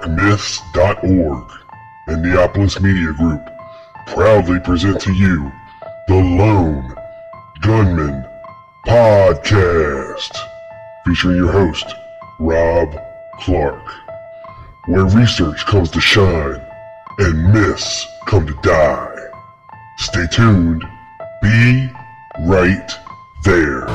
DeconstructMyths.org and Neopolis Media Group proudly present to you the Lone Gunman Podcast, featuring your host, Rob Clark, where research comes to shine and myths come to die. Stay tuned. Be right there.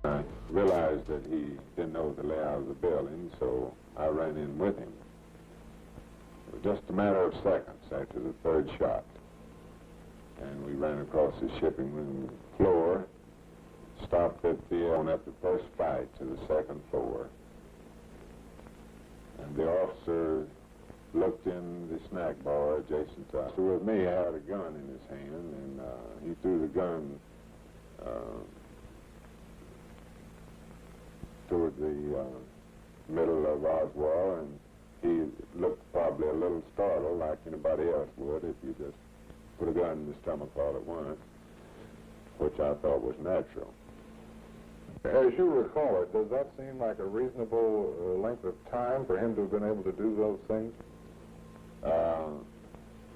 I realized that he didn't know the layout of the building, so I ran in with him. It was just a matter of seconds after the third shot, and we ran across the shipping room floor, stopped at on up the first flight to the second floor, and the officer looked in the snack bar adjacent to us. With me, had a gun in his hand, and he threw the gun toward the middle of Oswald, and he looked probably a little startled, like anybody else would if you just put a gun in his stomach all at once, which I thought was natural. As you recall it, does that seem like a reasonable length of time for him to have been able to do those things?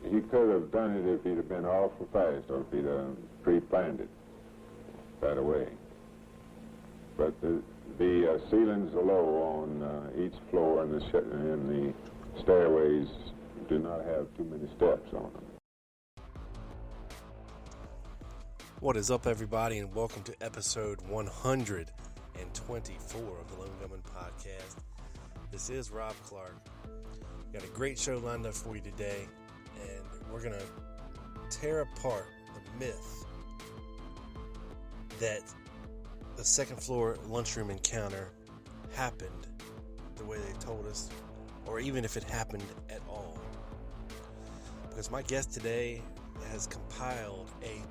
He could have done it if he'd have been awful fast, or if he'd pre-planned it right away. But the ceilings are low on each floor, and the stairways do not have too many steps on them. What is up, everybody, and welcome to episode 124 of the Lone Gunman Podcast. This is Rob Clark. Got a great show lined up for you today, and we're going to tear apart the myth that the second floor lunchroom encounter happened the way they told us, or even if it happened at all. Because my guest today has compiled a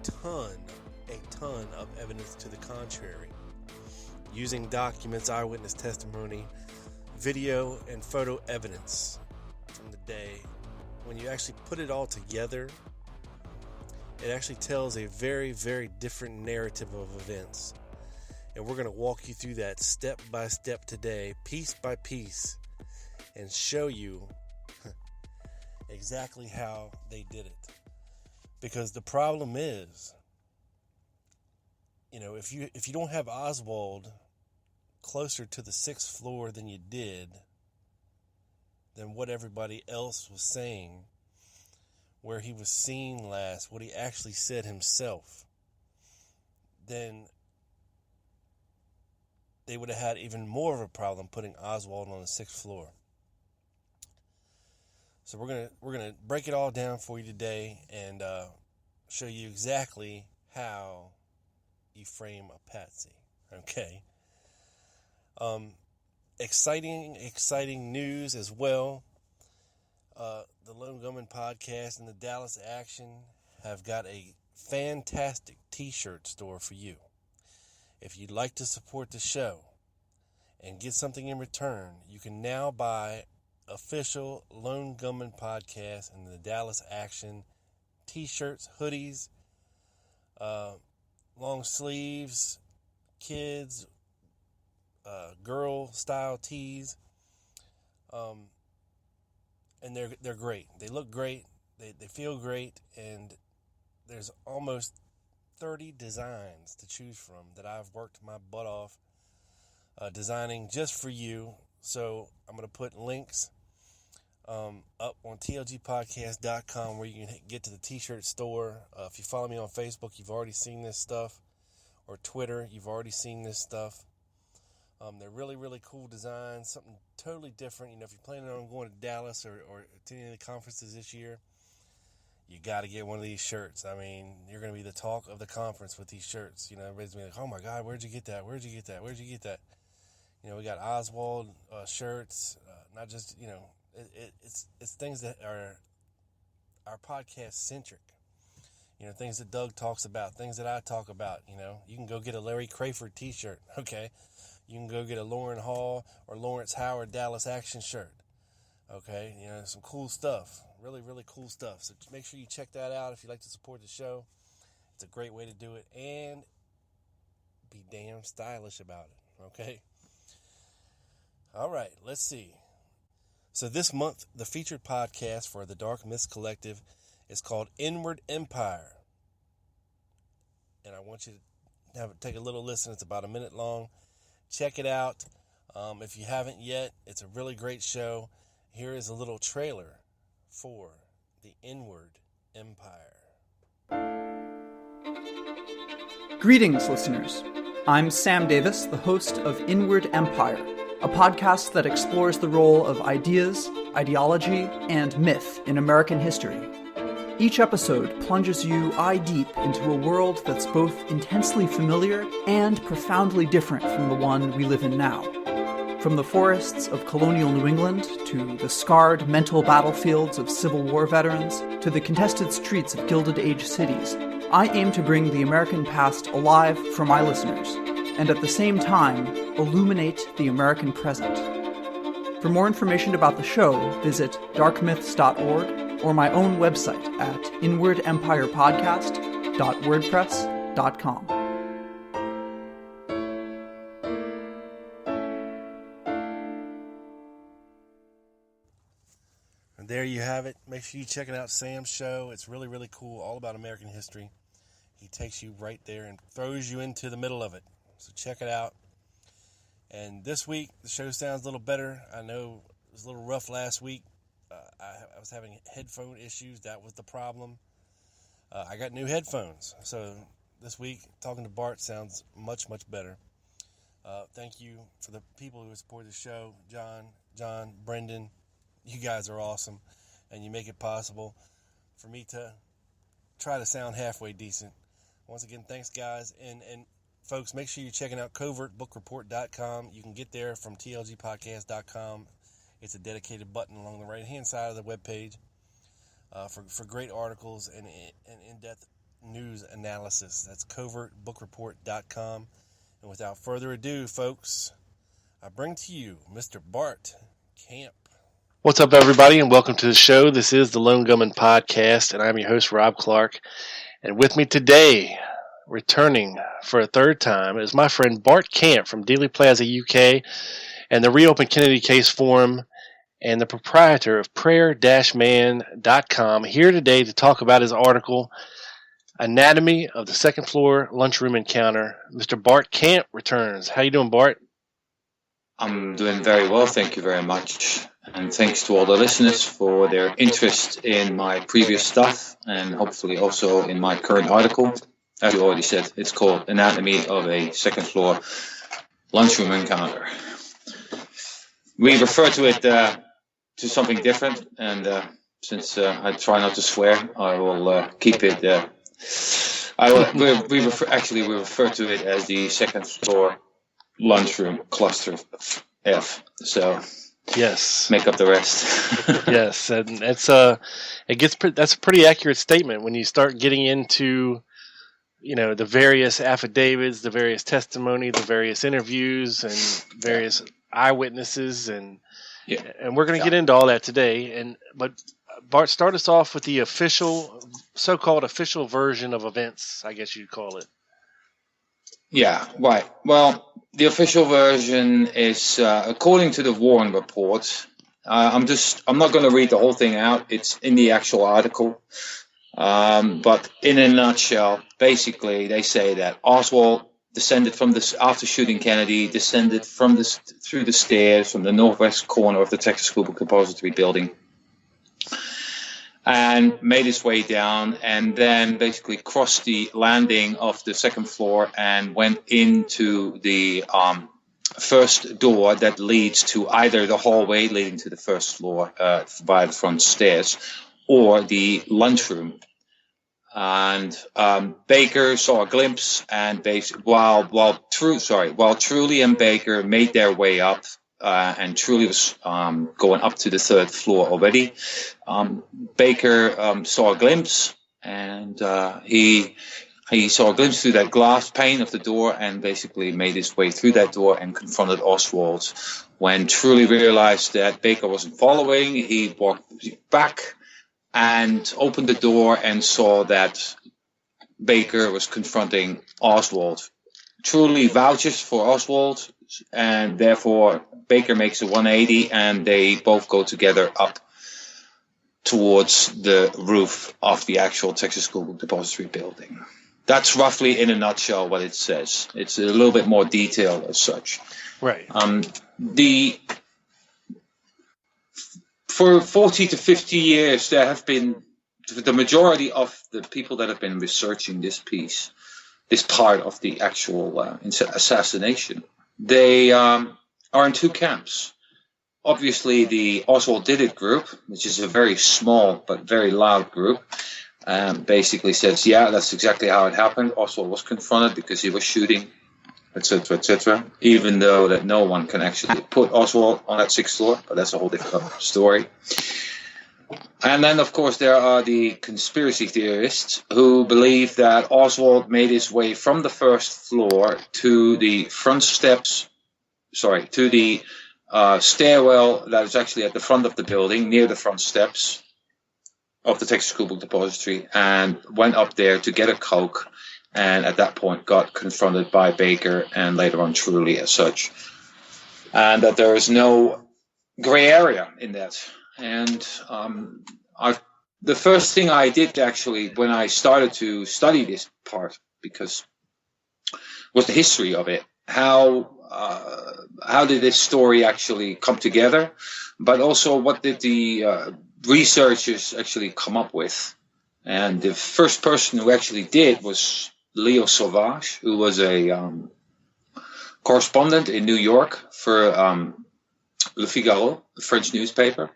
ton of evidence to the contrary, using documents, eyewitness testimony, video, and photo evidence from the day. When you actually put it all together, it actually tells a very, very different narrative of events. And we're going to walk you through that step by step today, piece by piece, and show you exactly how they did it. Because the problem is, if you don't have Oswald closer to the 6th floor than you did, than what everybody else was saying, where he was seen last, what he actually said himself, then they would have had even more of a problem putting Oswald on the 6th floor. So we're gonna break it all down for you today and show you exactly how you frame a patsy. Okay. Exciting news as well. The Lone Gunman Podcast and the Dallas Action have got a fantastic t-shirt store for you. If you'd like to support the show and get something in return, you can now buy official Lone Gunman Podcast and the Dallas Action t-shirts, hoodies, long sleeves, kids, girl style tees, and they're great. They look great, they feel great, and there's almost 30 designs to choose from that I've worked my butt off designing just for you. So I'm going to put links up on tlgpodcast.com where you can get to the t-shirt store. If you follow me on Facebook, you've already seen this stuff, or Twitter, you've already seen this stuff. They're really, really cool designs, something totally different. If you're planning on going to Dallas or attending the conferences this year, you got to get one of these shirts. I mean, you're going to be the talk of the conference with these shirts. Everybody's going to be like, oh my God, where'd you get that? Where'd you get that? Where'd you get that? We got Oswald shirts, not just, it's things that are our podcast centric. things that Doug talks about, things that I talk about. You can go get a Larry Crayford t-shirt, okay? You can go get a Lauren Hall or Lawrence Howard Dallas Action shirt, okay? Some cool stuff, really, really cool stuff. So make sure you check that out if you'd like to support the show. It's a great way to do it, and be damn stylish about it, okay? All right, let's see. So this month, the featured podcast for the Dark Myths Collective is called Inward Empire. And I want you to take a little listen. It's about a minute long. Check it out. If you haven't yet, it's a really great show. Here is a little trailer for the Inward Empire. Greetings, listeners. I'm Sam Davis, the host of Inward Empire, a podcast that explores the role of ideas, ideology, and myth in American history. Each episode plunges you eye deep into a world that's both intensely familiar and profoundly different from the one we live in now. From the forests of colonial New England, to the scarred mental battlefields of Civil War veterans, to the contested streets of Gilded Age cities, I aim to bring the American past alive for my listeners, and at the same time, illuminate the American present. For more information about the show, visit darkmyths.org or my own website at inwardempirepodcast.wordpress.com. And there you have it. Make sure you check it out, Sam's show. It's really, really cool, all about American history. He takes you right there and throws you into the middle of it. So check it out. And this week, the show sounds a little better. I know it was a little rough last week. I was having headphone issues. That was the problem. I got new headphones. So this week, talking to Bart sounds much, much better. Thank you for the people who support the show. John, Brendan, you guys are awesome. And you make it possible for me to try to sound halfway decent. Once again, thanks, guys. And folks, make sure you're checking out covertbookreport.com. You can get there from tlgpodcast.com. It's a dedicated button along the right-hand side of the webpage for great articles and in-depth news analysis. That's covertbookreport.com. And without further ado, folks, I bring to you Mr. Bart Camp. What's up, everybody, and welcome to the show. This is the Lone Gunman Podcast, and I'm your host, Rob Clark. And with me today, returning for a third time, is my friend Bart Camp from Dealey Plaza, UK, and the Reopen Kennedy Case Forum, and the proprietor of prayer-man.com, here today to talk about his article, Anatomy of the Second Floor Lunchroom Encounter. Mr. Bart Camp returns. How you doing, Bart? I'm doing very well, thank you very much. And thanks to all the listeners for their interest in my previous stuff, and hopefully also in my current article. As you already said, it's called Anatomy of a Second Floor Lunchroom Encounter. We refer to it to something different, and since I try not to swear, I will keep it. We refer to it as the Second Floor Lunchroom Cluster F. So yes, make up the rest. Yes, and that's a pretty accurate statement when you start getting into the various affidavits, the various testimony, the various interviews, and various eyewitnesses, and we're going to get into all that today. But Bart, start us off with the so-called official version of events, I guess you'd call it. Yeah, right. Well, the official version is according to the Warren report. I'm not going to read the whole thing out. It's in the actual article. But in a nutshell, basically, they say that Oswald descended after shooting Kennedy, descended through the stairs from the northwest corner of the Texas Global Compository building, and made his way down, and then basically crossed the landing of the second floor and went into the first door that leads to either the hallway leading to the first floor via the front stairs, or the lunchroom. And Baker saw a glimpse, and while Truly and Baker made their way up, and Truly was going up to the third floor already, Baker saw a glimpse, and he saw a glimpse through that glass pane of the door and basically made his way through that door and confronted Oswald. When Truly realized that Baker wasn't following, he walked back and opened the door and saw that Baker was confronting Oswald. Truly vouches for Oswald, and therefore Baker makes a 180 and they both go together up towards the roof of the actual Texas School Book Depository building. That's roughly in a nutshell what it says. It's a little bit more detailed as such. Right. For 40 to 50 years, there have been the majority of the people that have been researching this piece, this part of the actual assassination. They are in two camps. Obviously, the Oswald Did It group, which is a very small but very loud group, basically says, yeah, that's exactly how it happened. Oswald was confronted because he was shooting, etc., etc., even though that no one can actually put Oswald on that 6th floor, but that's a whole different story. And then, of course, there are the conspiracy theorists who believe that Oswald made his way from the 1st floor to the front steps, to the stairwell that was actually at the front of the building, near the front steps of the Texas School Book Depository, and went up there to get a Coke, and at that point got confronted by Baker and later on Truly as such. And that there is no gray area in that. And the first thing I did actually when I started to study this part, because was the history of it. How did this story actually come together? But also, what did the researchers actually come up with? And the first person who actually did was Leo Sauvage, who was a correspondent in New York for Le Figaro, the French newspaper.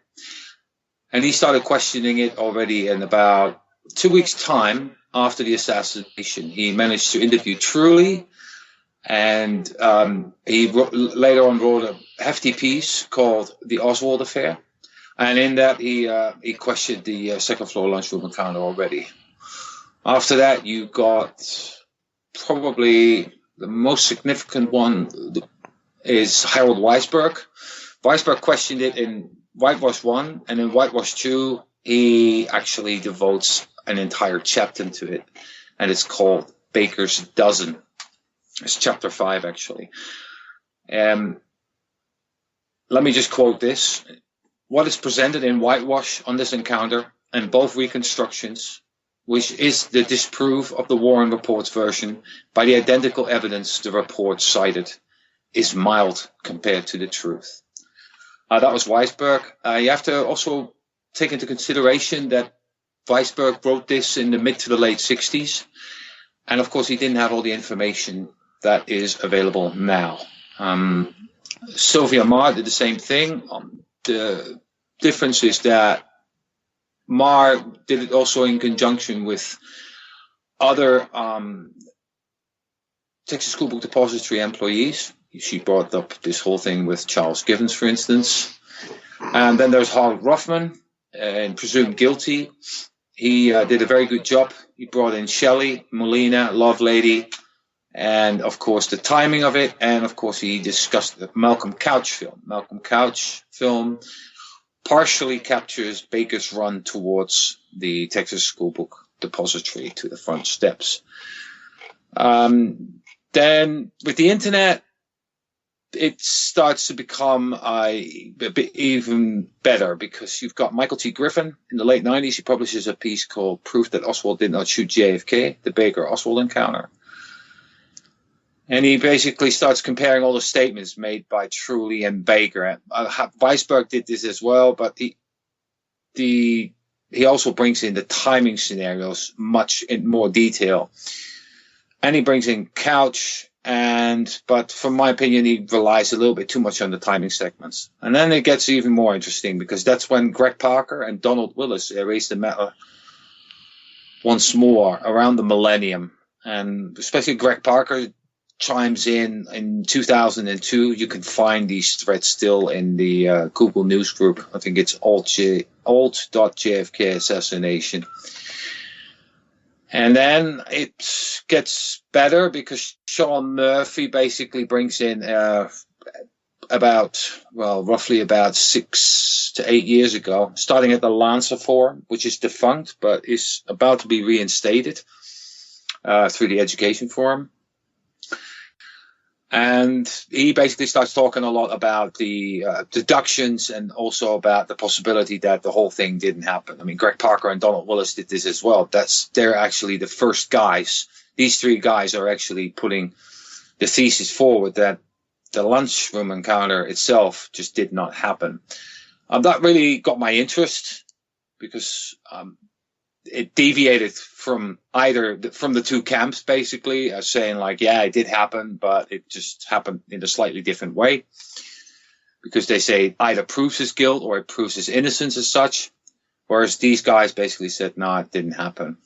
And he started questioning it already in about 2 weeks' time after the assassination. He managed to interview Truly, and he later on wrote a hefty piece called The Oswald Affair. And in that, he questioned the 2nd floor lunchroom encounter already. After that, you got probably the most significant one is Harold Weisberg. Weisberg questioned it in Whitewash 1, and in Whitewash 2, he actually devotes an entire chapter to it, and it's called Baker's Dozen. It's chapter 5, actually. Let me just quote this. What is presented in Whitewash on this encounter, and both reconstructions, which is the disproof of the Warren Report's version by the identical evidence the report cited, is mild compared to the truth. That was Weisberg. You have to also take into consideration that Weisberg wrote this in the mid to the late 60s. And of course, he didn't have all the information that is available now. Sylvia Marr did the same thing. The difference is that Marr did it also in conjunction with other Texas School Book Depository employees. She brought up this whole thing with Charles Givens, for instance. And then there's Harold Ruffman, and Presumed Guilty. He did a very good job. He brought in Shelley, Molina, Lovelady, and of course the timing of it. And of course he discussed the Malcolm Couch film. Malcolm Couch film partially captures Baker's run towards the Texas School Book Depository to the front steps. Then with the internet, it starts to become a bit even better, because you've got Michael T. Griffin in the late 90s. He publishes a piece called Proof That Oswald Did Not Shoot JFK, the Baker-Oswald Encounter. And he basically starts comparing all the statements made by Truly and Baker. Weisberg did this as well, but he also brings in the timing scenarios much in more detail. And he brings in Couch, but from my opinion, he relies a little bit too much on the timing segments. And then it gets even more interesting, because that's when Greg Parker and Donald Willis raised the matter once more around the millennium. And especially Greg Parker chimes in 2002. You can find these threads still in the Google News group. I think it's alt.jfk assassination. And then it gets better because Sean Murphy basically brings in roughly about 6 to 8 years ago, starting at the Lancer Forum, which is defunct but is about to be reinstated through the Education Forum. And he basically starts talking a lot about the deductions and also about the possibility that the whole thing didn't happen. I mean, Greg Parker and Donald Willis did this as well. They're actually the first guys. These three guys are actually putting the thesis forward that the lunchroom encounter itself just did not happen. That really got my interest because it deviated from the two camps, basically, saying like, yeah, it did happen, but it just happened in a slightly different way. Because they say it either proves his guilt or it proves his innocence as such. Whereas these guys basically said, no, it didn't happen.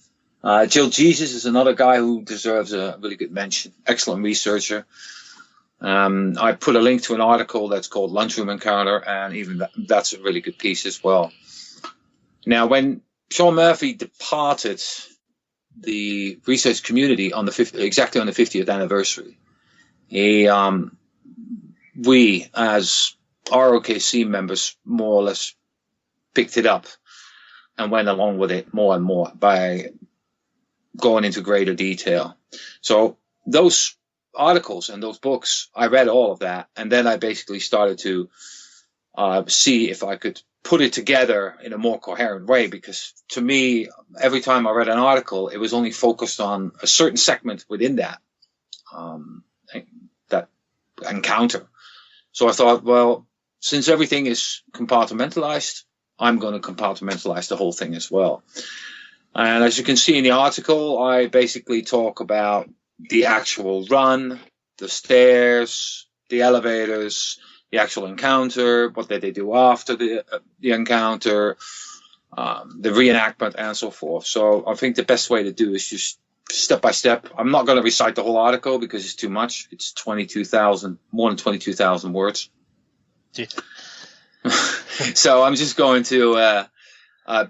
Jill Jesus is another guy who deserves a really good mention. Excellent researcher. I put a link to an article that's called Lunchroom Encounter, and even that's a really good piece as well. Now, when Sean Murphy departed the research community exactly on the 50th anniversary, we as ROKC members more or less picked it up and went along with it more and more by going into greater detail. So those articles and those books, I read all of that, and then I basically started to see if I could put it together in a more coherent way, because to me, every time I read an article, it was only focused on a certain segment within that encounter. So I thought, well, since everything is compartmentalized, I'm going to compartmentalize the whole thing as well. And as you can see in the article, I basically talk about the actual run, the stairs, the elevators, the actual encounter, what did they do after the encounter, the reenactment, and so forth. So I think the best way to do is just step by step. I'm not going to recite the whole article because it's too much. It's more than 22,000 words. Yeah. So I'm just going to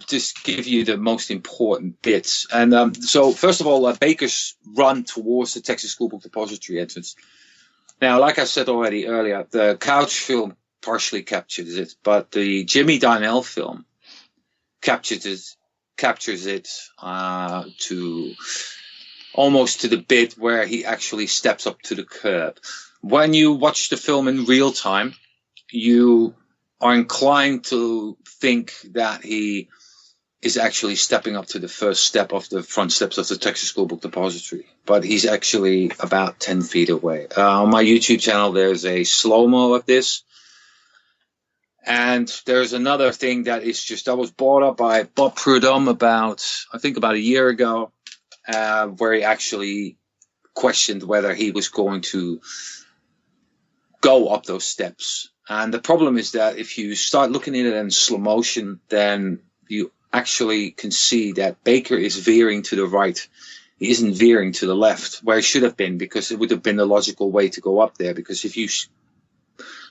just give you the most important bits. And so first of all, Baker's run towards the Texas School Book Depository entrance. Now, like I said already earlier, the Couch film partially captures it, but the Jimmy Darnell film captures it to almost to the bit where he actually steps up to the curb. When you watch the film in real time, you are inclined to think that he is actually stepping up to the first step of the front steps of the Texas School Book Depository. But he's actually about 10 feet away. On my YouTube channel, there's a slow-mo of this. And there's another thing that was brought up by Bob Prudhomme about a year ago, where he actually questioned whether he was going to go up those steps. And the problem is that if you start looking at it in slow motion, then you actually can see that Baker is veering to the right. He isn't veering to the left, where he should have been, because it would have been the logical way to go up there. Because if you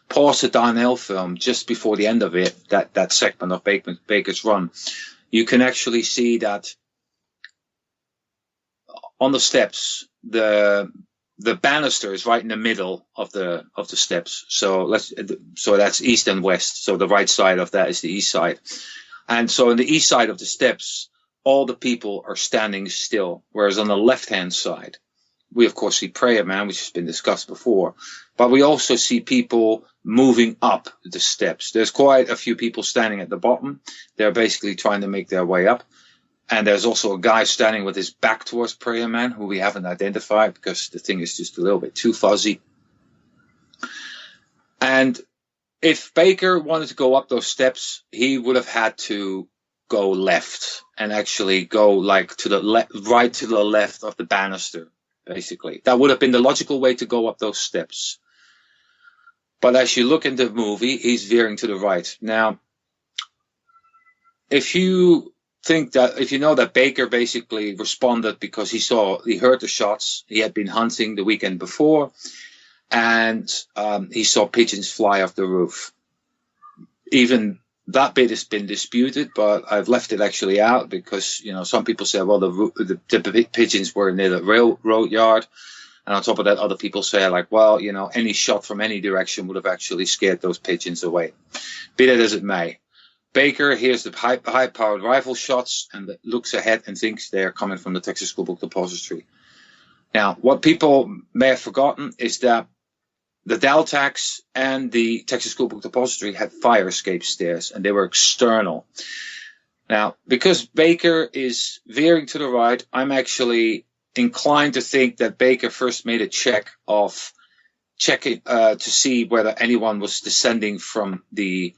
pause the Darnell film just before the end of it, that segment of Baker's run, you can actually see that on the steps, the banister is right in the middle of the steps. So that's east and west. So the right side of that is the east side. And so on the east side of the steps, all the people are standing still. Whereas on the left-hand side, we of course see Prayer Man, which has been discussed before. But we also see people moving up the steps. There's quite a few people standing at the bottom. They're basically trying to make their way up. And there's also a guy standing with his back towards Prayer Man, who we haven't identified because the thing is just a little bit too fuzzy. And if Baker wanted to go up those steps, he would have had to go left and actually go like to the right to the left of the banister, basically. That would have been the logical way to go up those steps. But as you look in the movie, he's veering to the right. Now, if you know that Baker basically responded because he heard the shots, he had been hunting the weekend before, and he saw pigeons fly off the roof. Even that bit has been disputed, but I've left it actually out because, some people say, well, the pigeons were near the railroad yard. And on top of that, other people say, like, well, any shot from any direction would have actually scared those pigeons away. Be that as it may. Baker hears the high-powered rifle shots and looks ahead and thinks they're coming from the Texas School Book Depository. Now, what people may have forgotten is that the Deltax and the Texas School Book Depository had fire escape stairs, and they were external. Now, because Baker is veering to the right, I'm actually inclined to think that Baker first made a check to see whether anyone was descending from the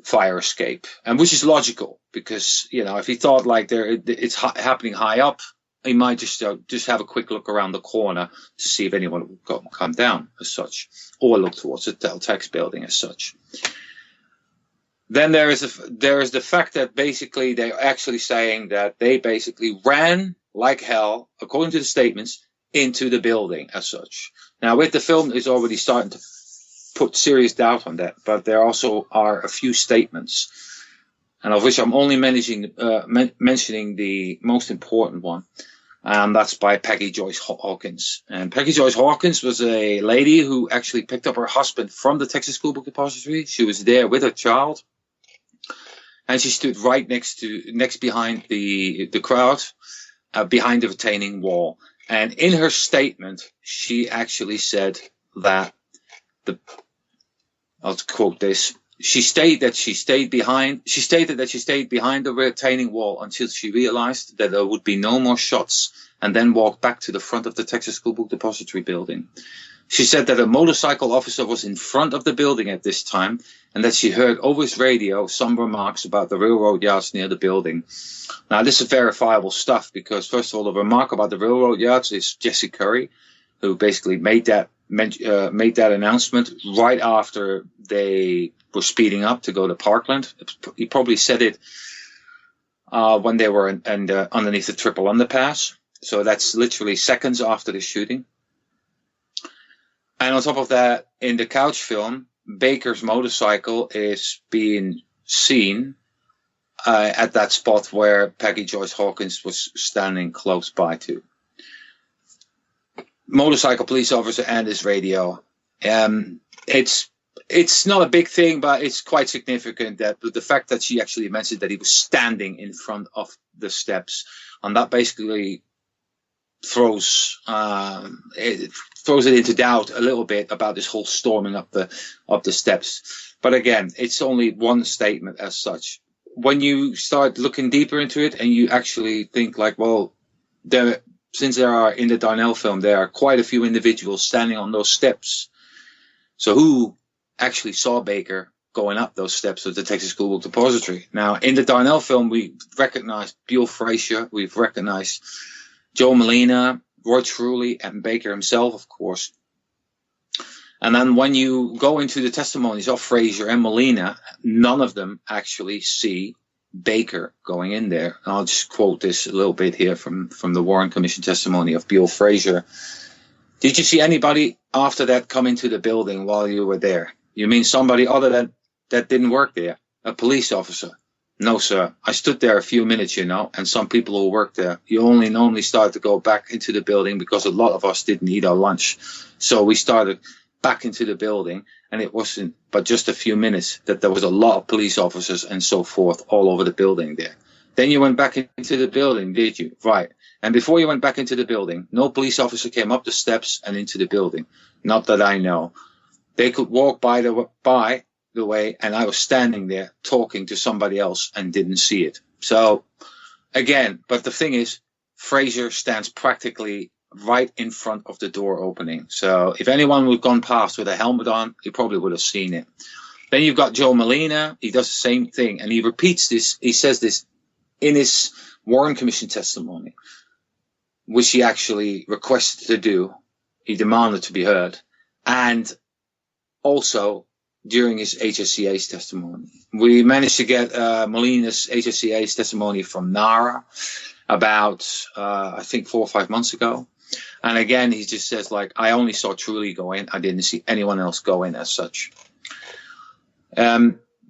fire escape, and which is logical because if he thought like it's happening high up, he might just have a quick look around the corner to see if anyone would come down as such, or look towards the Teltex building as such. Then there is the fact that basically they're actually saying that they basically ran like hell, according to the statements, into the building as such. Now, with the film, is already starting to put serious doubt on that, but there also are a few statements, and of which I'm only mentioning the most important one. And that's by Peggy Joyce Hawkins. And Peggy Joyce Hawkins was a lady who actually picked up her husband from the Texas School Book Depository. She was there with her child. And she stood right next behind the crowd, behind the retaining wall. And in her statement, she actually said that I'll quote this. She stated that she stayed behind the retaining wall until she realized that there would be no more shots, and then walked back to the front of the Texas School Book Depository building. She said that a motorcycle officer was in front of the building at this time, and that she heard over his radio some remarks about the railroad yards near the building. Now, this is verifiable stuff because, first of all, the remark about the railroad yards is Jesse Curry, who basically made that announcement right after they were speeding up to go to Parkland. He probably said it when they were underneath the triple underpass. So that's literally seconds after the shooting. And on top of that, in the couch film, Baker's motorcycle is being seen at that spot where Peggy Joyce Hawkins was standing close by to. Motorcycle police officer and his radio. It's not a big thing, but it's quite significant that the fact that she actually mentioned that he was standing in front of the steps, and that basically throws it into doubt a little bit about this whole storming up the steps. But again, it's only one statement as such. When you start looking deeper into it and you actually think like, well, since there are in the Darnell film, there are quite a few individuals standing on those steps. So who actually saw Baker going up those steps of the Texas School Book Depository? Now, in the Darnell film, we recognized Buell Frazier, we've recognized Joe Molina, Roy Truly, and Baker himself, of course. And then when you go into the testimonies of Frazier and Molina, none of them actually see Baker going in there. And I'll just quote this a little bit here from the Warren Commission testimony of Buell Frazier. Did you see anybody after that come into the building while you were there? You mean somebody other than that didn't work there? A police officer? No, sir. I stood there a few minutes, and some people who worked there. You only normally start to go back into the building because a lot of us didn't eat our lunch. So we started back into the building, and it wasn't but just a few minutes that there was a lot of police officers and so forth all over the building there. Then you went back into the building, did you? Right. And before you went back into the building, no police officer came up the steps and into the building. Not that I know. They could walk by the way, and I was standing there talking to somebody else and didn't see it. So, again, but the thing is, Frazier stands practically right in front of the door opening. So if anyone would have gone past with a helmet on, he probably would have seen it. Then you've got Joe Molina. He does the same thing, and he repeats this. He says this in his Warren Commission testimony, which he actually requested to do. He demanded to be heard. And also during his HSCA's testimony. We managed to get Molina's HSCA's testimony from NARA about, I think 4 or 5 months ago. And again, he just says, like, I only saw Truly go in. I didn't see anyone else go in as such.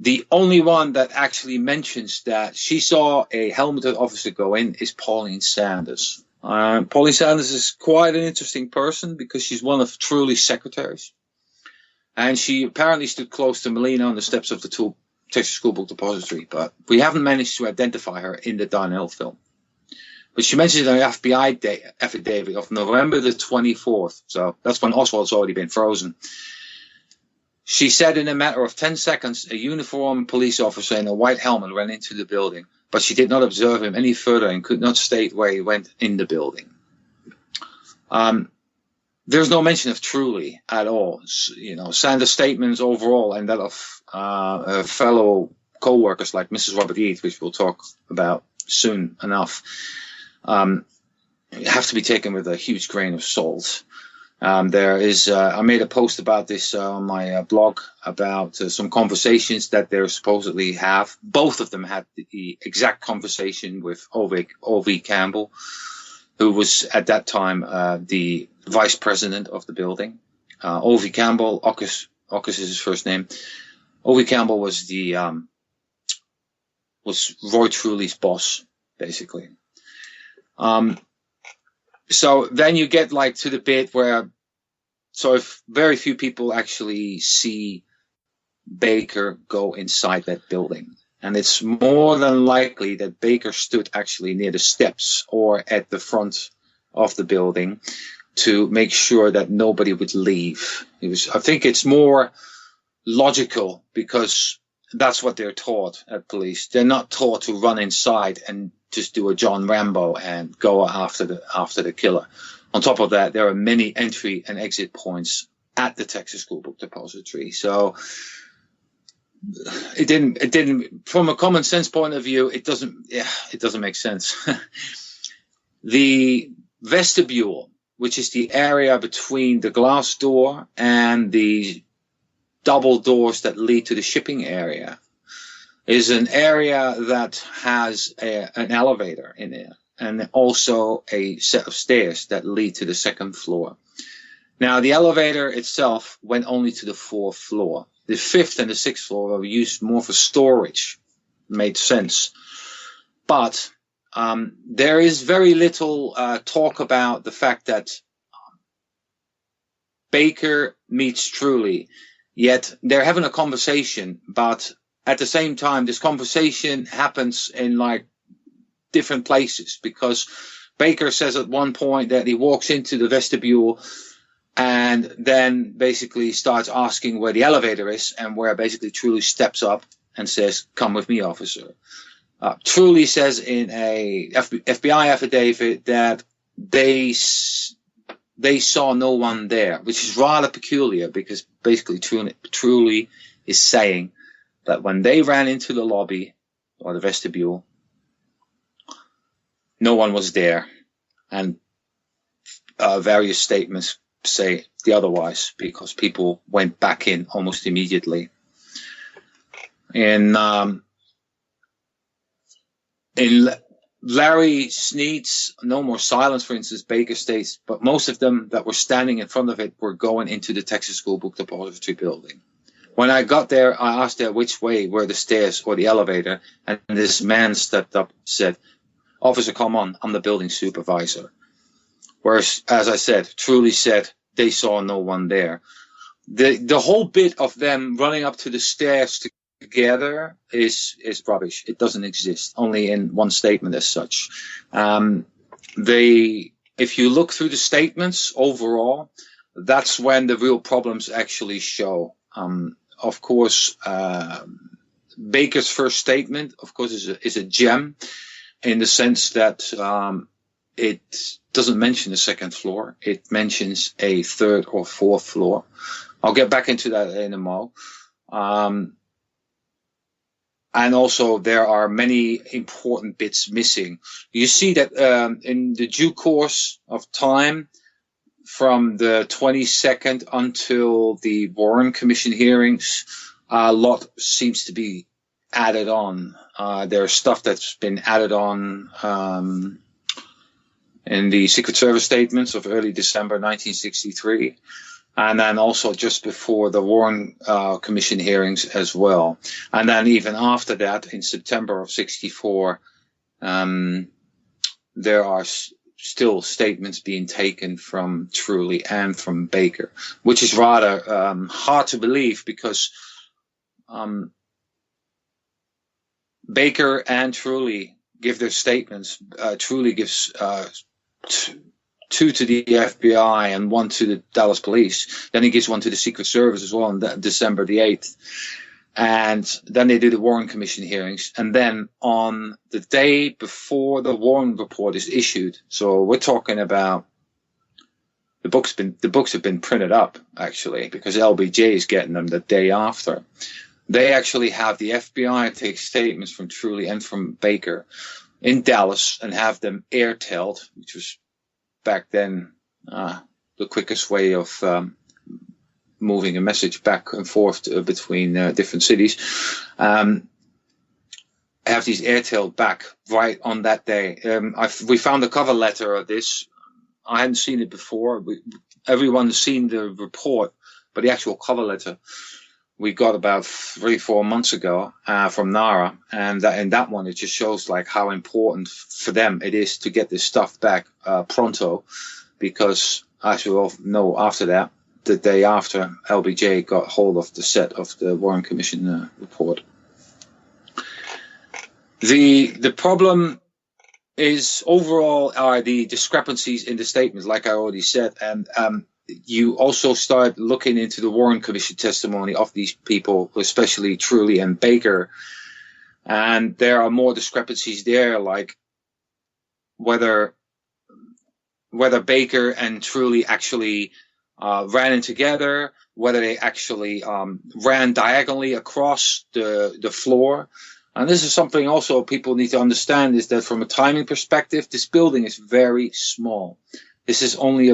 The only one that actually mentions that she saw a helmeted officer go in is Pauline Sanders. Pauline Sanders is quite an interesting person because she's one of Truly's secretaries. And she apparently stood close to Melina on the steps of the Texas School Book Depository, but we haven't managed to identify her in the Darnell film. But she mentioned in her FBI affidavit of November the 24th, so that's when Oswald's already been frozen. She said in a matter of 10 seconds, a uniformed police officer in a white helmet ran into the building, but she did not observe him any further and could not state where he went in the building. There's no mention of Truly at all. You know, Sanders' statements overall and that of her fellow co-workers like Mrs. Robert Eath, which we'll talk about soon enough, have to be taken with a huge grain of salt. I made a post about this on my blog about some conversations that they supposedly have. Both of them had the exact conversation with O.V. Campbell, who was at that time the vice president of the building. O.V. Campbell, Ockes is his first name. O.V. Campbell was was Roy Truly's boss, basically. So then you get like to the bit where, so if very few people actually see Baker go inside that building. And it's more than likely that Baker stood actually near the steps or at the front of the building to make sure that nobody would leave. I think it's more logical because that's what they're taught at police. They're not taught to run inside and just do a John Rambo and go after the killer. On top of that, there are many entry and exit points at the Texas School Book Depository. So it didn't, from a common sense point of view, it doesn't make sense. The vestibule, which is the area between the glass door and the double doors that lead to the shipping area, is an area that has an elevator in it and also a set of stairs that lead to the second floor. Now, the elevator itself went only to the fourth floor. The fifth and the sixth floor were used more for storage. Made sense. But there is very little talk about the fact that Baker meets Truly, yet they're having a conversation, but at the same time, this conversation happens in like different places because Baker says at one point that he walks into the vestibule and then basically starts asking where the elevator is, and where basically Truly steps up and says, "Come with me, officer." Truly says in a FBI affidavit that they saw no one there, which is rather peculiar because basically Truly is saying that when they ran into the lobby or the vestibule, no one was there, and various statements say the otherwise because people went back in almost immediately. In Larry Sneed's No More Silence, for instance, Baker states, but most of them that were standing in front of it were going into the Texas School Book Depository building. When I got there, I asked her which way were the stairs or the elevator, and this man stepped up and said, "Officer, come on, I'm the building supervisor." Whereas, as I said, Truly said they saw no one there. The whole bit of them running up to the stairs together is rubbish. It doesn't exist, only in one statement as such. If you look through the statements overall, that's when the real problems actually show. Of course, Baker's first statement, of course, is a gem in the sense that it doesn't mention the second floor. It mentions a third or fourth floor. I'll get back into that in a moment. And also, there are many important bits missing. You see that in the due course of time, from the 22nd until the Warren Commission hearings, a lot seems to be added on. There's stuff that's been added on in the Secret Service statements of early December 1963. and then also just before the Warren Commission hearings as well. And then even after that, in September of 64, there are still statements being taken from Truly and from Baker, which is rather hard to believe, because Baker and Truly give their statements. Truly gives two to the FBI and one to the Dallas police. Then he gives one to the Secret Service as well on December the 8th. And then they do the Warren Commission hearings. And then on the day before the Warren report is issued, so we're talking about the books have been printed up, actually, because LBJ is getting them the day after. They actually have the FBI take statements from Truly and from Baker in Dallas and have them airtailed, which was back then the quickest way of moving a message back and forth between different cities. Have these airtailed back right on that day. We found the cover letter of this. I hadn't seen it before. Everyone's seen the report, but the actual cover letter we got about 3-4 months ago from NARA, and in that one it just shows like how important for them it is to get this stuff back pronto, because as we all know, after that, the day after, LBJ got hold of the set of the Warren Commission report. The problem is overall are the discrepancies in the statements, like I already said, and you also start looking into the Warren Commission testimony of these people, especially Truly and Baker, and there are more discrepancies there, like whether Baker and Truly actually ran in together, whether they actually ran diagonally across the floor. And this is something also people need to understand, is that from a timing perspective, this building is very small. This is only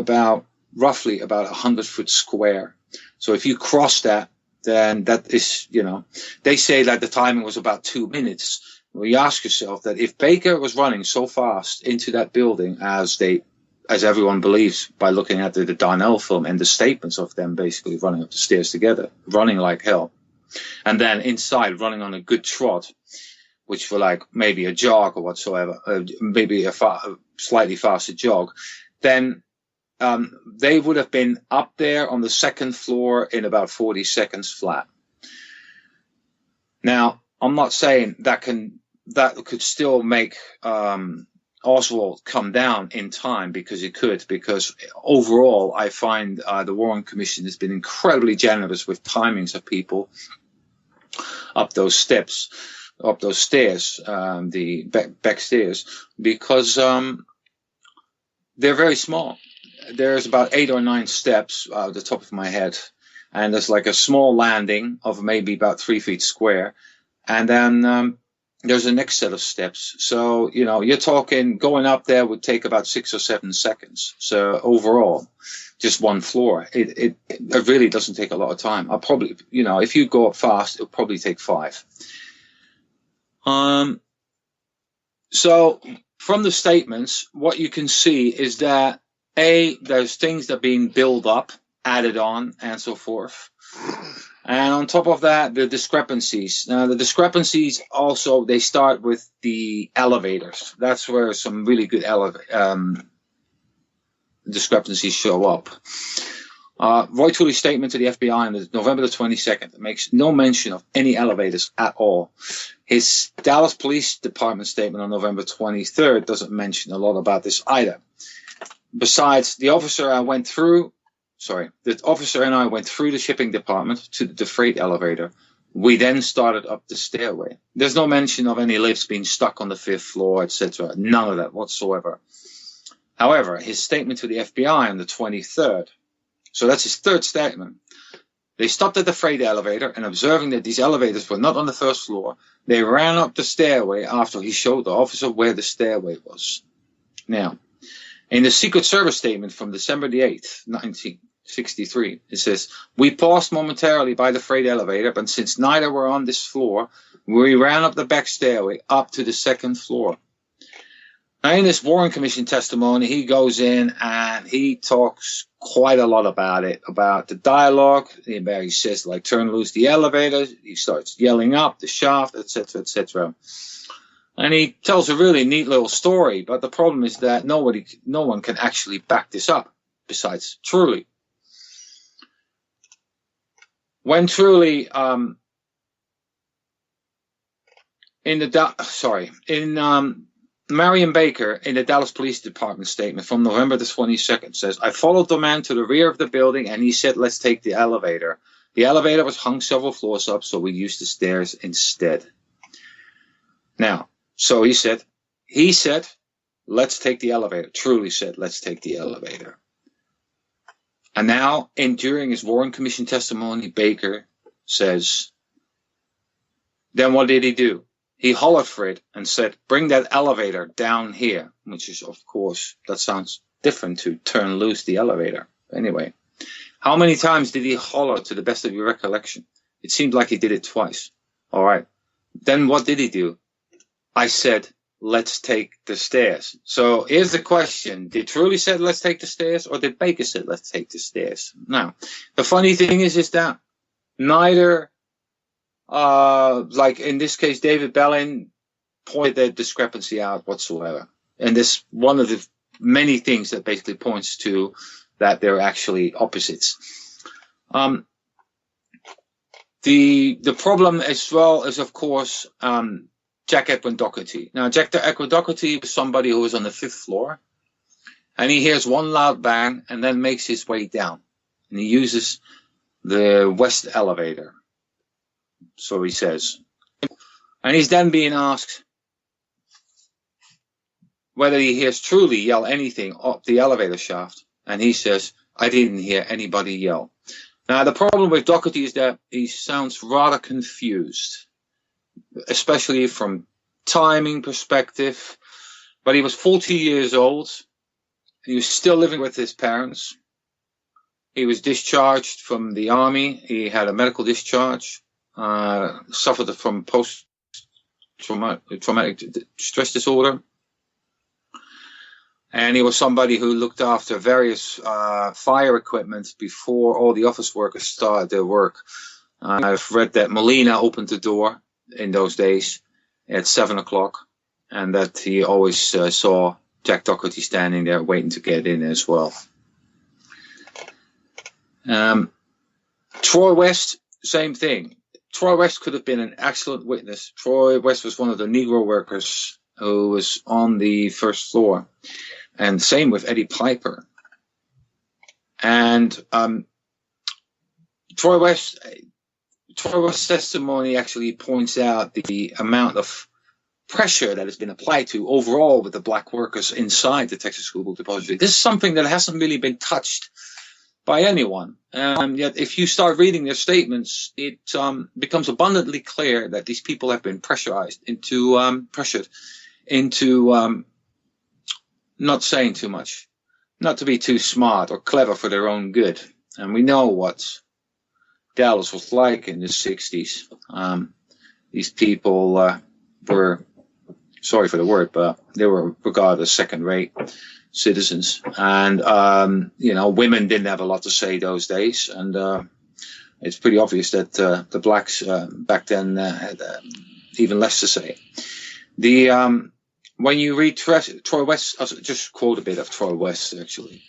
roughly about 100 foot square. So if you cross that, then that is, they say that the timing was about 2 minutes. Well, you ask yourself that if Baker was running so fast into that building as everyone believes by looking at the Darnell film and the statements of them basically running up the stairs together, running like hell, and then inside running on a good trot, which for like maybe a jog or whatsoever, maybe a slightly faster jog, then they would have been up there on the second floor in about 40 seconds flat. Now, I'm not saying that could still make Oswald come down in time, because it could, because overall I find the Warren Commission has been incredibly generous with timings of people up those stairs, the back stairs, because they're very small. There's about 8 or 9 steps at the top of my head, and there's like a small landing of maybe about 3 feet square, and then there's a next set of steps. So, you're talking going up there would take about 6 or 7 seconds. So overall, just one floor, it really doesn't take a lot of time. I'll probably, if you go up fast, it'll probably take 5. So from the statements, what you can see is that there's things that are being built up, added on, and so forth. And on top of that, the discrepancies. Now, the discrepancies also, they start with the elevators. That's where some really good discrepancies show up. Roy Tooley's statement to the FBI on November the 22nd makes no mention of any elevators at all. His Dallas Police Department statement on November 23rd doesn't mention a lot about this either. Besides, the officer and I went through the shipping department to the freight elevator. We then started up the stairway. There's no mention of any lifts being stuck on the 5th floor, etc. None of that whatsoever. However, his statement to the FBI on the 23rd, so that's his third statement. They stopped at the freight elevator, and observing that these elevators were not on the 1st floor, they ran up the stairway after he showed the officer where the stairway was. Now, in the Secret Service statement from December the 8th, 1963, it says, "We paused momentarily by the freight elevator, but since neither were on this floor, we ran up the back stairway up to the 2nd floor." Now, in this Warren Commission testimony, he goes in and he talks quite a lot about it, about the dialogue. He says, like, turn loose the elevator. He starts yelling up the shaft, etc., etc. And he tells a really neat little story, but the problem is that no one can actually back this up besides Truly. When Truly, Marion Baker in the Dallas Police Department statement from November the 22nd says, I followed the man to the rear of the building and he said, let's take the elevator. The elevator was hung several floors up, so we used the stairs instead. Now, so he said, let's take the elevator. Truly said, let's take the elevator. And now, during his Warren Commission testimony, Baker says, then what did he do? He hollered for it and said, bring that elevator down here, which is, of course, that sounds different to turn loose the elevator. Anyway, how many times did he holler to the best of your recollection? It seemed like he did it twice. All right. Then what did he do? I said, let's take the stairs. So here's the question. Did Truly said, let's take the stairs, or did Baker said, let's take the stairs? Now, the funny thing is that neither, like in this case, David Bellin pointed that discrepancy out whatsoever. And this one of the many things that basically points to that they're actually opposites. The problem as well is, of course, Jack Edwin Doherty. Now, Jack Edwin Doherty was somebody who was on the 5th floor, and he hears one loud bang and then makes his way down. And he uses the west elevator, so he says. And he's then being asked whether he hears Truly yell anything up the elevator shaft. And he says, I didn't hear anybody yell. Now, the problem with Doherty is that he sounds rather confused, especially from timing perspective. But he was 40 years old. He was still living with his parents. He was discharged from the army. He had a medical discharge, suffered from post-traumatic stress disorder. And he was somebody who looked after various fire equipment before all the office workers started their work. I've read that Molina opened the door in those days at 7 o'clock, and that he always saw Jack Doherty standing there waiting to get in as well. Troy West, same thing. Troy West could have been an excellent witness. Troy West was one of the Negro workers who was on the 1st floor. And same with Eddie Piper. And Troy West's testimony actually points out the amount of pressure that has been applied to overall with the black workers inside the Texas School Book Depository. This is something that hasn't really been touched by anyone. Yet if you start reading their statements, it becomes abundantly clear that these people have been pressured into not saying too much, not to be too smart or clever for their own good. And we know what Dallas was like in the 60s. These people were, sorry for the word, but they were regarded as second-rate citizens. And, women didn't have a lot to say those days. And it's pretty obvious that the blacks back then had even less to say. When you read Troy West, I'll just quote a bit of Troy West, actually.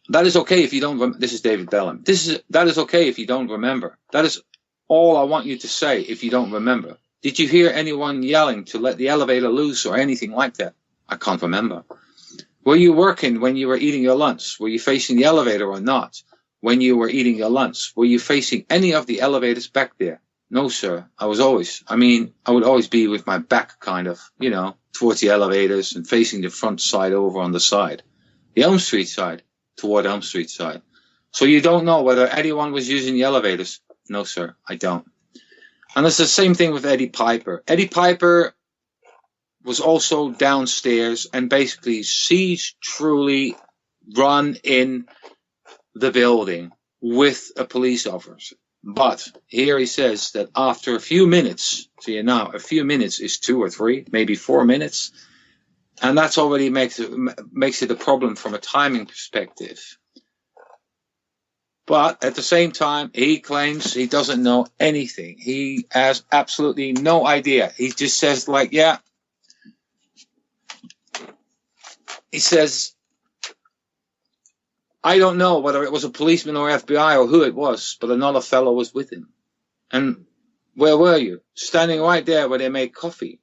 That is okay if you don't, this is David Bellin. That is okay if you don't remember. That is all I want you to say if you don't remember. Did you hear anyone yelling to let the elevator loose or anything like that? I can't remember. Were you working when you were eating your lunch? Were you facing the elevator or not? When you were eating your lunch, were you facing any of the elevators back there? No, sir. I would always be with my back kind of, towards the elevators and facing the front side over on the side. The Elm Street side, toward Elm Street side. So you don't know whether anyone was using the elevators? No, sir, I don't. And it's the same thing with Eddie Piper. Eddie Piper was also downstairs and basically sees Truly run in the building with a police officer. But here he says that after a few minutes, a few minutes is 2 or 3, maybe 4 minutes, And that's already makes it a problem from a timing perspective. But at the same time, he claims he doesn't know anything. He has absolutely no idea. He just says, like, yeah. He says, I don't know whether it was a policeman or FBI or who it was, but another fellow was with him. And where were you? Standing right there where they make coffee.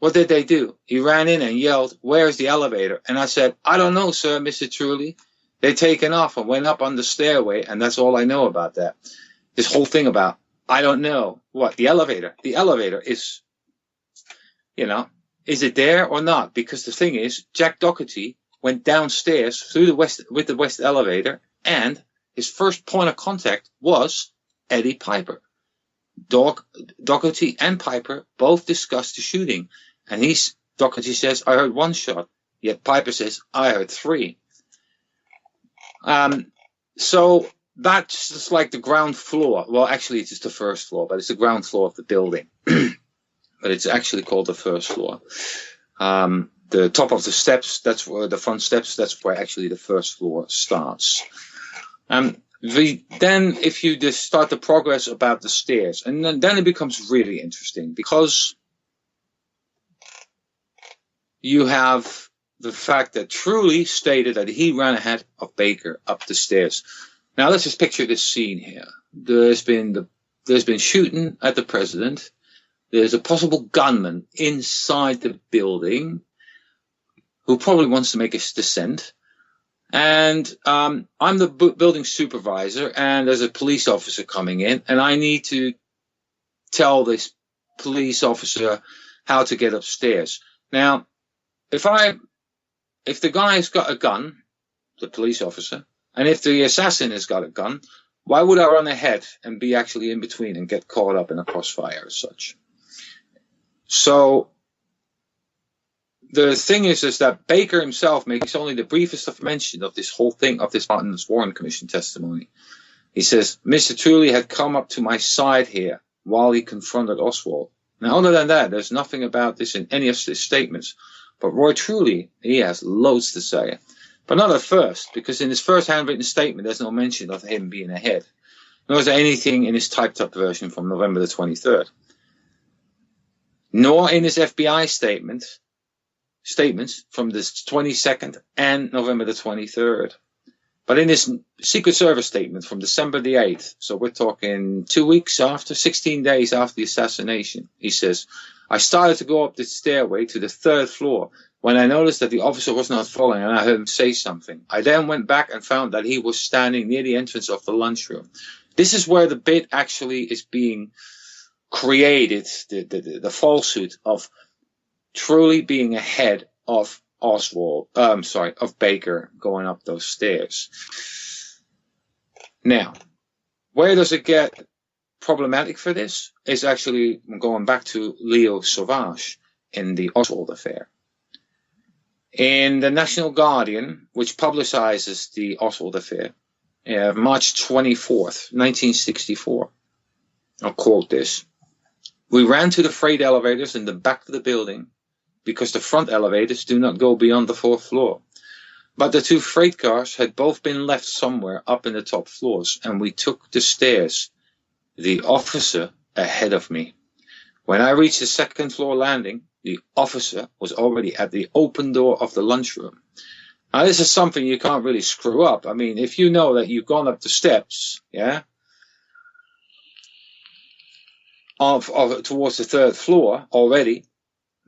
What did they do? He ran in and yelled, where's the elevator? And I said, I don't know, sir, Mr. Truly. They taken off and went up on the stairway, and that's all I know about that. This whole thing about, I don't know. What? The elevator. The elevator is, is it there or not? Because the thing is, Jack Doherty went downstairs through with the west elevator, and his first point of contact was Eddie Piper. Doherty and Piper both discussed the shooting, and Doherty says, I heard one shot, yet Piper says, I heard three. So that's just like the ground floor. Well, actually, it's just the first floor, but it's the ground floor of the building. But it's actually called the first floor. The top of the steps, that's where the front steps, that's where actually the first floor starts. Then if you just start the progress about the stairs, and then it becomes really interesting, because you have the fact that Truly stated that he ran ahead of Baker up the stairs. Now let's just picture this scene here. There's been shooting at the president. There's a possible gunman inside the building who probably wants to make his descent. And I'm the building supervisor, and there's a police officer coming in, and I need to tell this police officer how to get upstairs. Now, if the guy's got a gun, the police officer, and if the assassin has got a gun, why would I run ahead and be actually in between and get caught up in a crossfire as such? So the thing is that Baker himself makes only the briefest of mention of this whole thing, of this Warren Commission testimony. He says, Mr. Truly had come up to my side here while he confronted Oswald. Now, other than that, there's nothing about this in any of his statements. But Roy Truly, he has loads to say. But not at first, because in his first handwritten statement, there's no mention of him being ahead. Nor is there anything in his typed-up version from November the 23rd. Nor in his FBI statements from the 22nd and November the 23rd. But in his Secret Service statement from December the 8th, so we're talking 2 weeks after, 16 days after the assassination, he says, I started to go up the stairway to the third floor when I noticed that the officer was not following, and I heard him say something. I then went back and found that he was standing near the entrance of the lunchroom. This is where the bit actually is being created, the falsehood of Truly being ahead of of Baker going up those stairs. Now, where does it get problematic for this? Is actually going back to Leo Sauvage in the Oswald affair. In the National Guardian, which publicizes the Oswald affair, March 24th, 1964, I'll quote this. We ran to the freight elevators in the back of the building because the front elevators do not go beyond the fourth floor. But the two freight cars had both been left somewhere up in the top floors, and we took the stairs, the officer ahead of me. When I reached the second floor landing, the officer was already at the open door of the lunchroom. Now, this is something you can't really screw up. I mean, if you know that you've gone up the steps, towards the third floor already,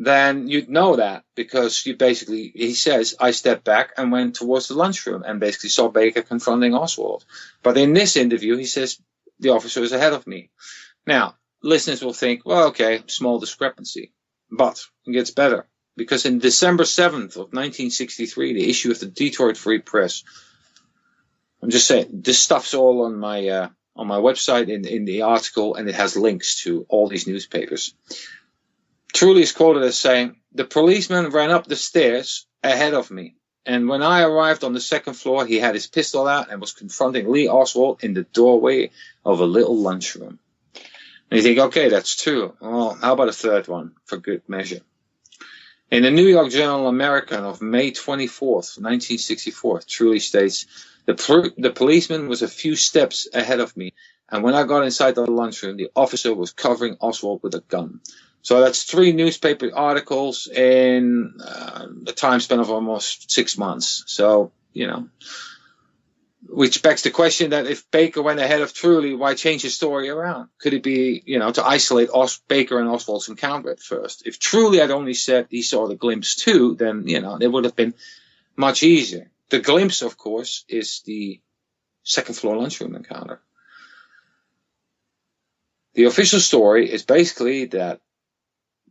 then you'd know that, because he says, I stepped back and went towards the lunchroom and basically saw Baker confronting Oswald. But in this interview, he says, the officer is ahead of me. Now, listeners will think, well, okay, small discrepancy. But it gets better, because in December 7th of 1963, the issue of the Detroit Free Press, I'm just saying, this stuff's all on my website in the article, and it has links to all these newspapers. Truly is quoted as saying, the policeman ran up the stairs ahead of me, and when I arrived on the second floor, he had his pistol out and was confronting Lee Oswald in the doorway of a little lunchroom. And you think, okay, that's true. Well, how about a third one, for good measure? In the New York Journal American of May 24th, 1964, Truly states, the policeman was a few steps ahead of me, and when I got inside the lunchroom, the officer was covering Oswald with a gun. So that's 3 newspaper articles in a time span of almost 6 months. So, which begs the question that if Baker went ahead of Truly, why change his story around? Could it be, to isolate Baker and Oswald's encounter at first? If Truly had only said he saw the glimpse too, then, it would have been much easier. The glimpse, of course, is the second floor lunchroom encounter. The official story is basically that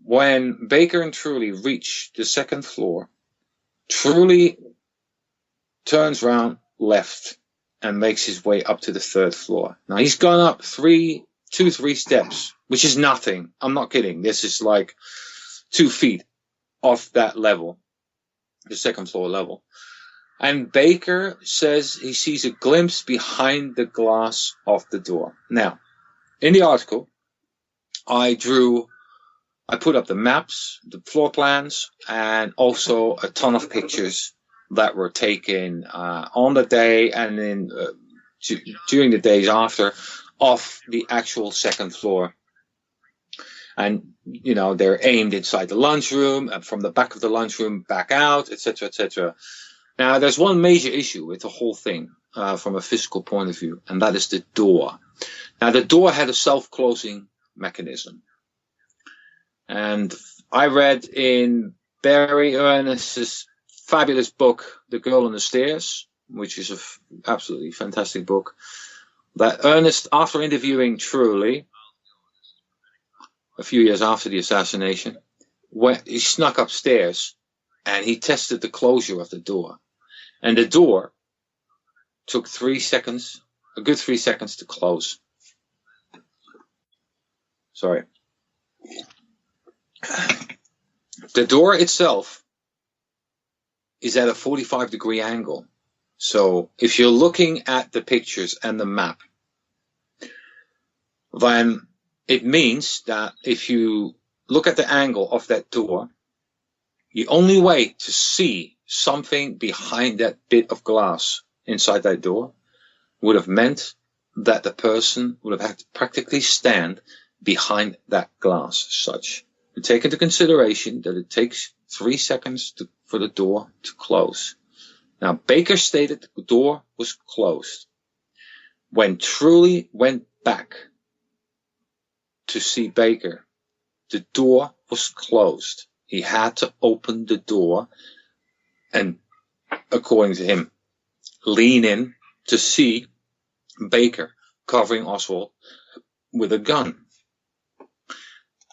when Baker and Truly reach the second floor, Truly turns round left and makes his way up to the 3rd floor. Now, he's gone up 3 steps, which is nothing. I'm not kidding. This is like 2 feet off that level, the second floor level. And Baker says he sees a glimpse behind the glass of the door. Now, in the article, I put up the maps, the floor plans, and also a ton of pictures that were taken on the day and then during the days after of the actual second floor. And, they're aimed inside the lunchroom, and from the back of the lunchroom back out, etc., etc. Now, there's one major issue with the whole thing from a physical point of view, and that is the door. Now, the door had a self-closing mechanism. And I read in Barry Ernest's fabulous book, The Girl on the Stairs, which is an absolutely fantastic book, that Ernest, after interviewing Truly a few years after the assassination, he snuck upstairs and he tested the closure of the door. And the door took a good 3 seconds to close. Sorry. The door itself is at a 45-degree angle. So if you're looking at the pictures and the map, then it means that if you look at the angle of that door, the only way to see something behind that bit of glass inside that door would have meant that the person would have had to practically stand behind that glass as such. And take into consideration that it takes 3 seconds for the door to close. Now, Baker stated the door was closed. When Truly went back to see Baker, the door was closed. He had to open the door and, according to him, lean in to see Baker covering Oswald with a gun.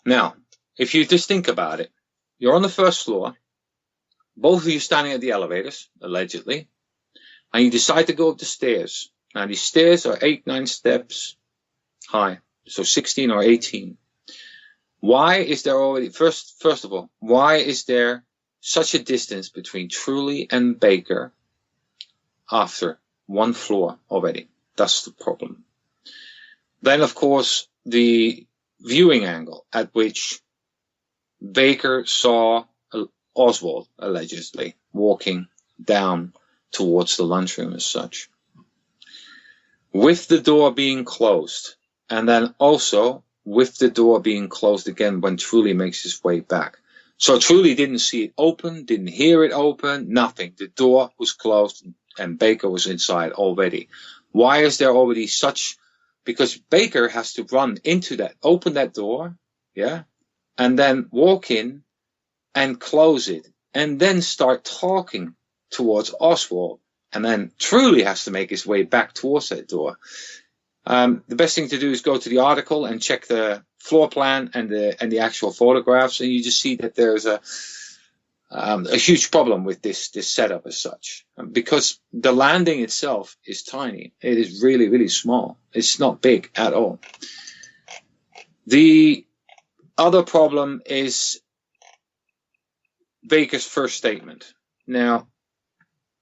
Now, if you just think about it, you're on the 1st floor, both of you standing at the elevators, allegedly, and you decide to go up the stairs. Now, these stairs are 8-9 steps high, so 16 or 18. Why is there already, first of all, why is there such a distance between Truly and Baker after 1 floor already? That's the problem. Then, of course, the viewing angle at which Baker saw Oswald, allegedly, walking down towards the lunchroom as such. With the door being closed, and then also with the door being closed again when Truly makes his way back. So Truly didn't see it open, didn't hear it open, nothing. The door was closed and Baker was inside already. Why is there already such... Because Baker has to run into that, open that door, yeah, and then walk in and close it, and then start talking towards Oswald, and then Truly has to make his way back towards that door. The best thing to do is go to the article and check the floor plan and the actual photographs, and you just see that there's a huge problem with this setup as such, because the landing itself is tiny. It is really, really small. It's not big at all. The other problem is Baker's first statement. Now,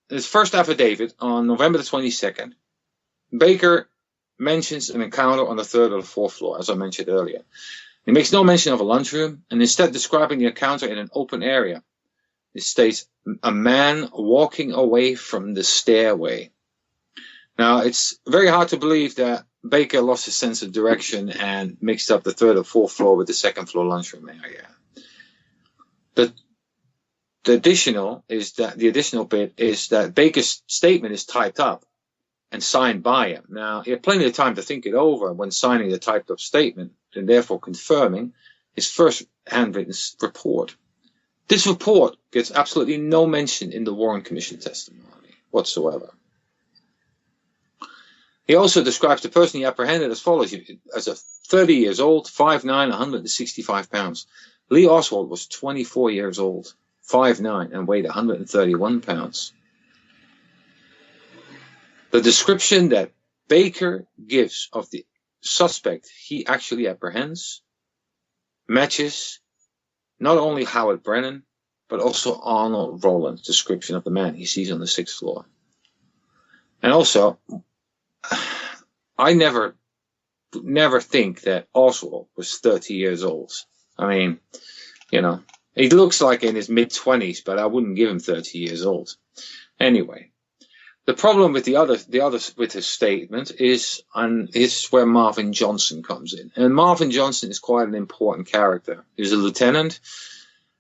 his first affidavit on November the 22nd, Baker mentions an encounter on the 3rd or the 4th floor, as I mentioned earlier. He makes no mention of a lunchroom, and instead describing the encounter in an open area, It states, a man walking away from the stairway. Now, it's very hard to believe that Baker lost his sense of direction and mixed up the third or fourth floor with the second floor lunchroom area. The additional bit is that Baker's statement is typed up and signed by him. Now, he had plenty of time to think it over when signing the typed up statement and therefore confirming his first handwritten report. This report gets absolutely no mention in the Warren Commission testimony whatsoever. He also describes the person he apprehended as follows: as a 30 years old, 5'9", 165 pounds. Lee Oswald was 24 years old, 5'9", and weighed 131 pounds. The description that Baker gives of the suspect he actually apprehends matches not only Howard Brennan, but also Arnold Rowland's description of the man he sees on the 6th floor. And also, I never think that Oswald was 30 years old. I mean, he looks like in his mid-20s, but I wouldn't give him 30 years old. Anyway, the problem with the other with his statement is where Marvin Johnson comes in. And Marvin Johnson is quite an important character. He's a lieutenant,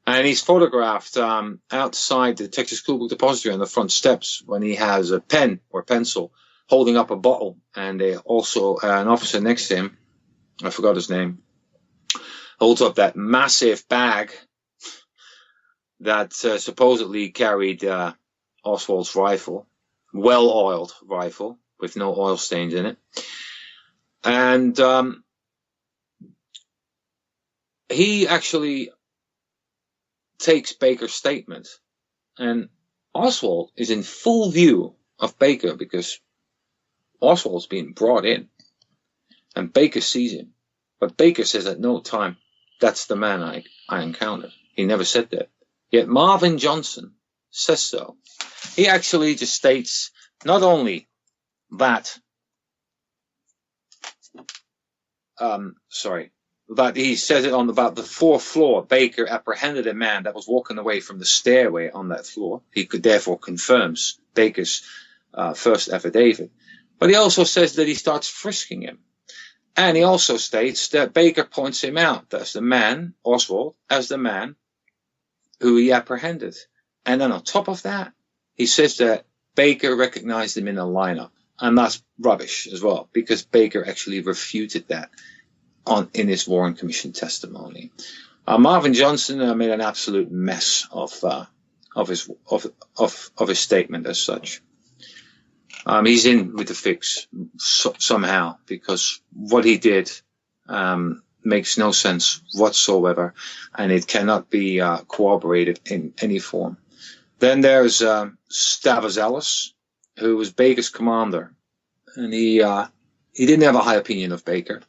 and he's photographed outside the Texas School Book Depository on the front steps when he has a pen or pencil holding up a bottle, and also an officer next to him, I forgot his name, holds up that massive bag that supposedly carried Oswald's rifle, well-oiled rifle with no oil stains in it. And he actually takes Baker's statement, and Oswald is in full view of Baker because Oswald's being brought in, and Baker sees him. But Baker says at no time, that's the man I encountered. He never said that. Yet Marvin Johnson says so. He actually just states not only that, that he says it on about the 4th floor, Baker apprehended a man that was walking away from the stairway on that floor. He could therefore confirms Baker's first affidavit. But he also says that he starts frisking him. And he also states that Baker points him out as the man, Oswald, as the man who he apprehended. And then on top of that, he says that Baker recognized him in a lineup. And that's rubbish as well, because Baker actually refuted that in his Warren Commission testimony. Marvin Johnson made an absolute mess of his statement as such. He's in with the fix somehow, because what he did makes no sense whatsoever, and it cannot be corroborated in any form. Then there's Stavros Ellis, who was Baker's commander, and he didn't have a high opinion of Baker,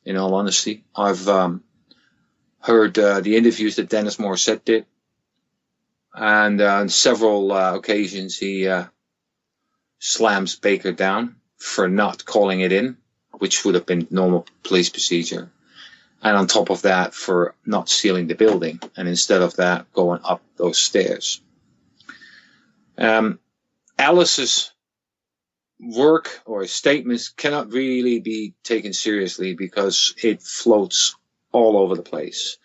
in all honesty. I've heard the interviews that Dennis Morissette did, and on several occasions he slams Baker down for not calling it in, which would have been normal police procedure. And on top of that, for not sealing the building, and instead of that, going up those stairs. Ellis's work or his statements cannot really be taken seriously because it floats all over the place.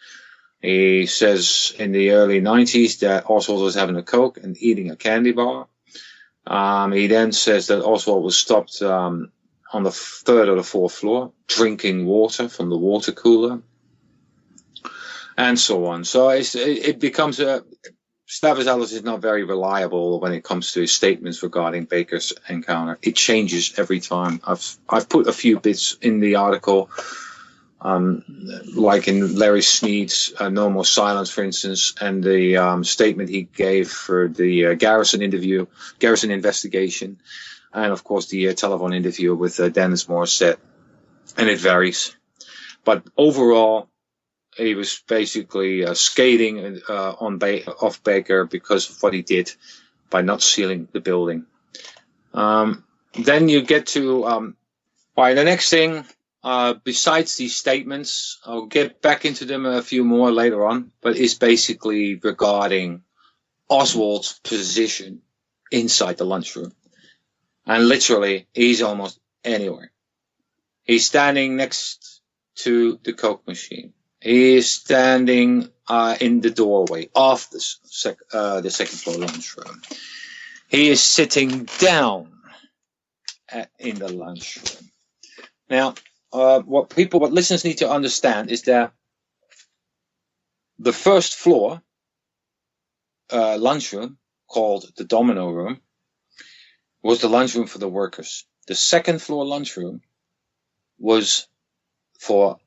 He says in the early 90s that Oswald was having a Coke and eating a candy bar. He then says that Oswald was stopped on the 3rd or the 4th floor, drinking water from the water cooler, and so on. So it becomes Stavros Ellis is not very reliable when it comes to his statements regarding Baker's encounter. It changes every time. I've put a few bits in the article, like in Larry Sneed's No More Silence, for instance, and the statement he gave for the Garrison investigation, and of course the telephone interview with Dennis Morissette, and it varies. But overall, he was basically skating off Baker because of what he did by not sealing the building. Then you get to the next thing. Besides these statements, I'll get back into them a few more later on, but it's basically regarding Oswald's position inside the lunchroom. And literally, he's almost anywhere. He's standing next to the Coke machine. He is standing in the doorway of the second floor lunchroom. He is sitting down in the lunchroom. Now, what listeners need to understand is that the first floor lunchroom, called the Domino Room, was the lunchroom for the workers. The second floor lunchroom was for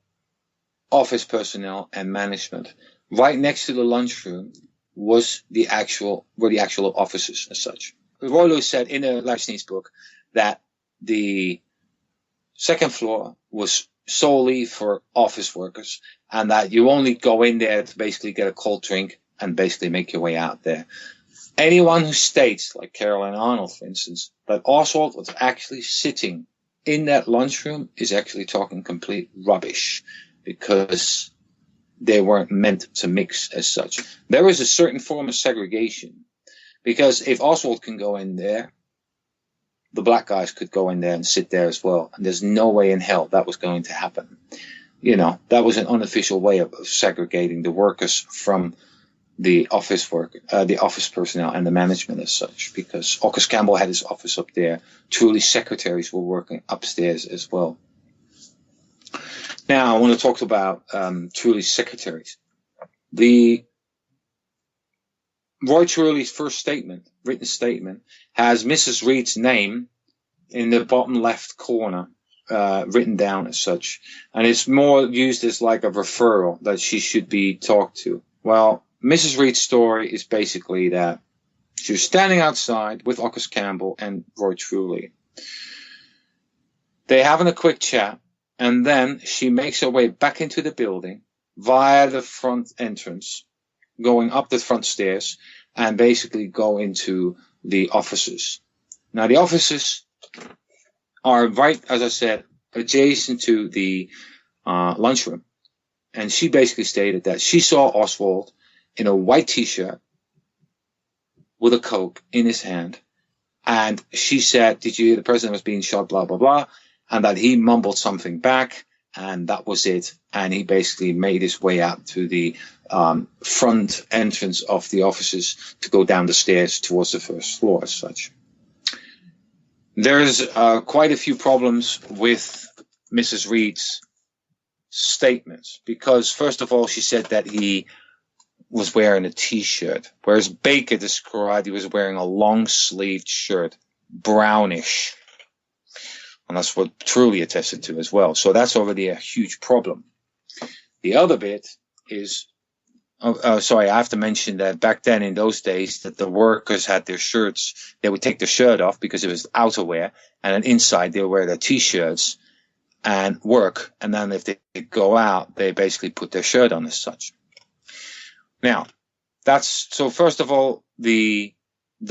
office personnel and management. Right next to the lunchroom was the actual offices as such. Roy Lewis said in a Leibniz's book that the second floor was solely for office workers, and that you only go in there to basically get a cold drink and basically make your way out there. Anyone who states, like Caroline Arnold, for instance, that Oswald was actually sitting in that lunchroom is actually talking complete rubbish, because they weren't meant to mix as such. There was a certain form of segregation, because if Oswald can go in there, the black guys could go in there and sit there as well. And there's no way in hell that was going to happen. You know, that was an unofficial way of segregating the workers from the office personnel and the management as such, because August Campbell had his office up there. Truly, secretaries were working upstairs as well. Now, I want to talk about Truly secretaries. The Roy Truly's first written statement, has Mrs. Reed's name in the bottom left corner, written down as such. And it's more used as like a referral that she should be talked to. Well, Mrs. Reed's story is basically that she was standing outside with August Campbell and Roy Truly. They're having a quick chat, and then she makes her way back into the building via the front entrance, going up the front stairs, and basically go into the offices. Now, the offices are right, as I said, adjacent to the lunchroom. And she basically stated that she saw Oswald in a white T-shirt with a Coke in his hand. And she said, "Did you hear the president was being shot, blah, blah, blah?" And that he mumbled something back, and that was it. And he basically made his way out to the front entrance of the offices to go down the stairs towards the first floor as such. There's quite a few problems with Mrs. Reed's statements, because first of all, she said that he was wearing a T-shirt, whereas Baker described he was wearing a long-sleeved shirt, brownish. And that's what Truly attested to as well. So that's already a huge problem. The other bit is, I have to mention that back then in those days that the workers had their shirts, they would take their shirt off because it was outerwear, and then inside they would wear their T-shirts and work. And then if they go out, they basically put their shirt on as such. Now, so first of all, the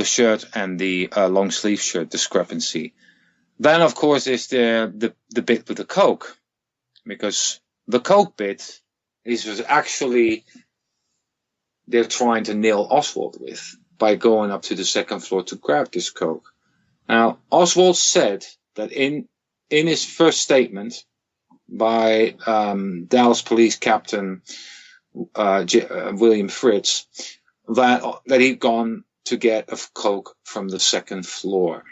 shirt and the long sleeve shirt discrepancy. Then, of course, is the bit with the Coke, because the Coke bit was actually they're trying to nail Oswald with by going up to the second floor to grab this Coke. Now, Oswald said that in his first statement by Dallas Police Captain William Fritz, that he'd gone to get a Coke from the second floor.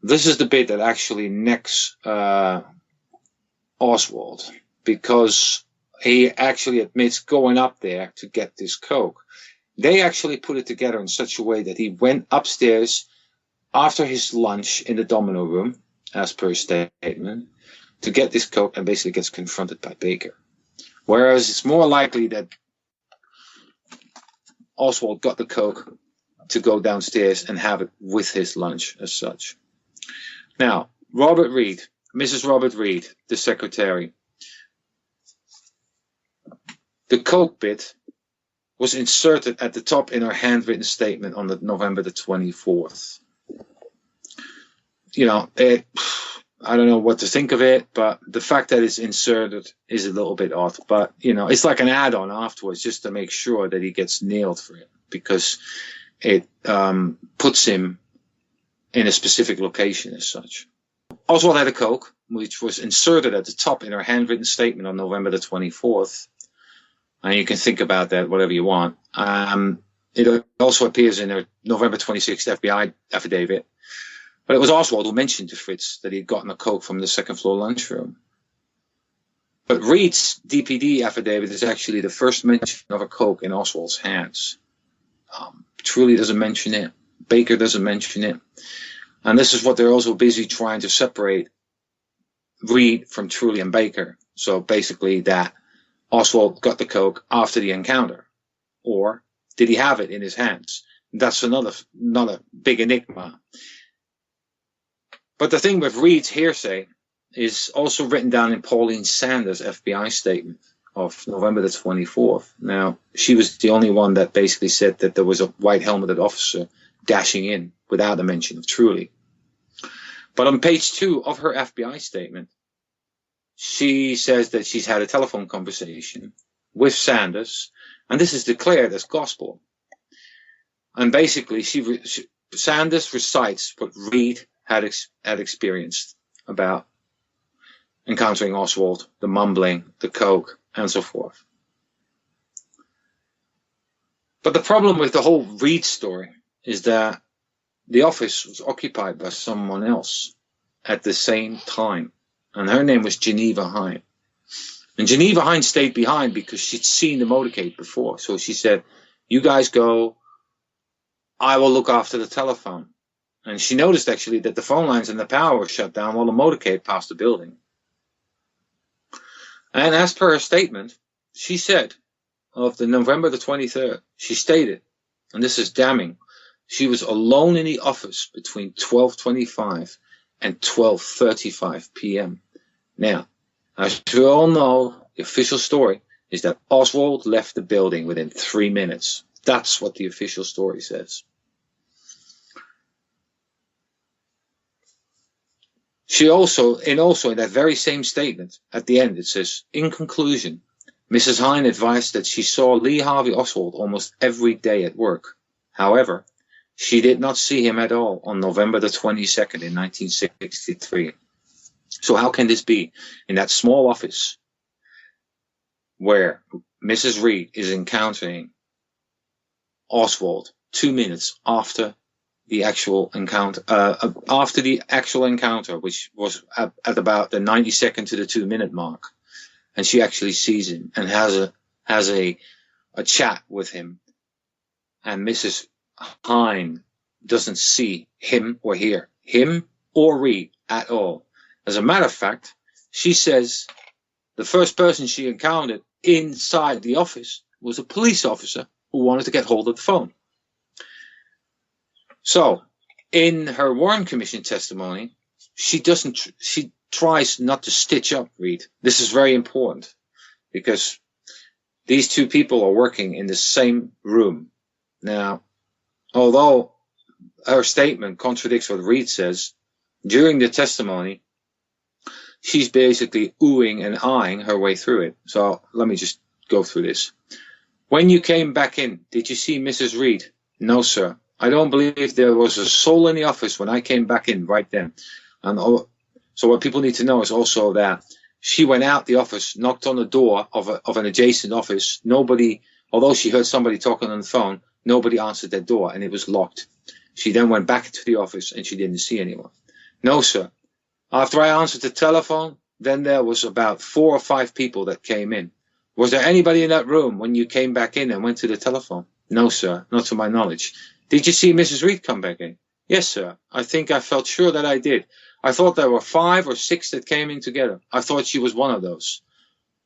This is the bit that actually necks Oswald, because he actually admits going up there to get this Coke. They actually put it together in such a way that he went upstairs after his lunch in the Domino Room, as per his statement, to get this Coke, and basically gets confronted by Baker. Whereas it's more likely that Oswald got the Coke to go downstairs and have it with his lunch as such. Now, Mrs. Robert Reed, the secretary. The Coke bit was inserted at the top in her handwritten statement on November the 24th. You know, I don't know what to think of it, but the fact that it's inserted is a little bit odd. But, it's like an add-on afterwards just to make sure that he gets nailed for it, because it puts him in a specific location as such. Oswald had a Coke, which was inserted at the top in her handwritten statement on November the 24th. And you can think about that whatever you want. It also appears in her November 26th FBI affidavit. But it was Oswald who mentioned to Fritz that he'd gotten a Coke from the second floor lunchroom. But Reed's DPD affidavit is actually the first mention of a Coke in Oswald's hands. Truly doesn't mention it. Baker doesn't mention it. And this is what they're also busy trying to separate Reed from Truly and Baker. So basically that Oswald got the Coke after the encounter. Or did he have it in his hands? That's another big enigma. But the thing with Reed's hearsay is also written down in Pauline Sanders' FBI statement of November the 24th. Now, she was the only one that basically said that there was a white helmeted officer dashing in without a mention of Truly. But on page 2 of her FBI statement, she says that she's had a telephone conversation with Sanders, and this is declared as gospel. And basically, Sanders recites what Reed had experienced about encountering Oswald, the mumbling, the Coke, and so forth. But the problem with the whole Reed story is that the office was occupied by someone else at the same time, and her name was Geneva Hine. And Geneva Hine stayed behind because she'd seen the motorcade before, so she said, "You guys go, I will look after the telephone." And she noticed actually that the phone lines and the power were shut down while the motorcade passed the building. And as per her statement, she said of the November the 23rd, she stated, and this is damning, she was alone in the office between 12:25 and 12:35 p.m. Now, as we all know, the official story is that Oswald left the building within 3 minutes. That's what the official story says. She also in that very same statement, at the end, it says, in conclusion, Mrs. Hine advised that she saw Lee Harvey Oswald almost every day at work. However, she did not see him at all on November the 22nd in 1963. So how can this be? In that small office where Mrs. Reed is encountering Oswald 2 minutes after the actual encounter, which was at about the 90-second to the 2-minute mark, and she actually sees him and has a chat with him, and Mrs. Hine doesn't see him or hear him or Reed at all. As a matter of fact, she says the first person she encountered inside the office was a police officer who wanted to get hold of the phone. So, in her Warren Commission testimony, she tries not to stitch up Reed. This is very important because these two people are working in the same room. Now, although her statement contradicts what Reed says, during the testimony, she's basically oohing and eyeing her way through it. So let me just go through this. When you came back in, did you see Mrs. Reed? No, sir. I don't believe there was a soul in the office when I came back in right then. And so what people need to know is also that she went out the office, knocked on the door of an adjacent office. Nobody, although she heard somebody talking on the phone, nobody answered that door and it was locked. She then went back to the office and she didn't see anyone. No, sir. After I answered the telephone, then there was about 4 or 5 people that came in. Was there anybody in that room when you came back in and went to the telephone? No, sir, not to my knowledge. Did you see Mrs. Reed come back in? Yes, sir. I think I felt sure that I did. I thought there were 5 or 6 that came in together. I thought she was one of those.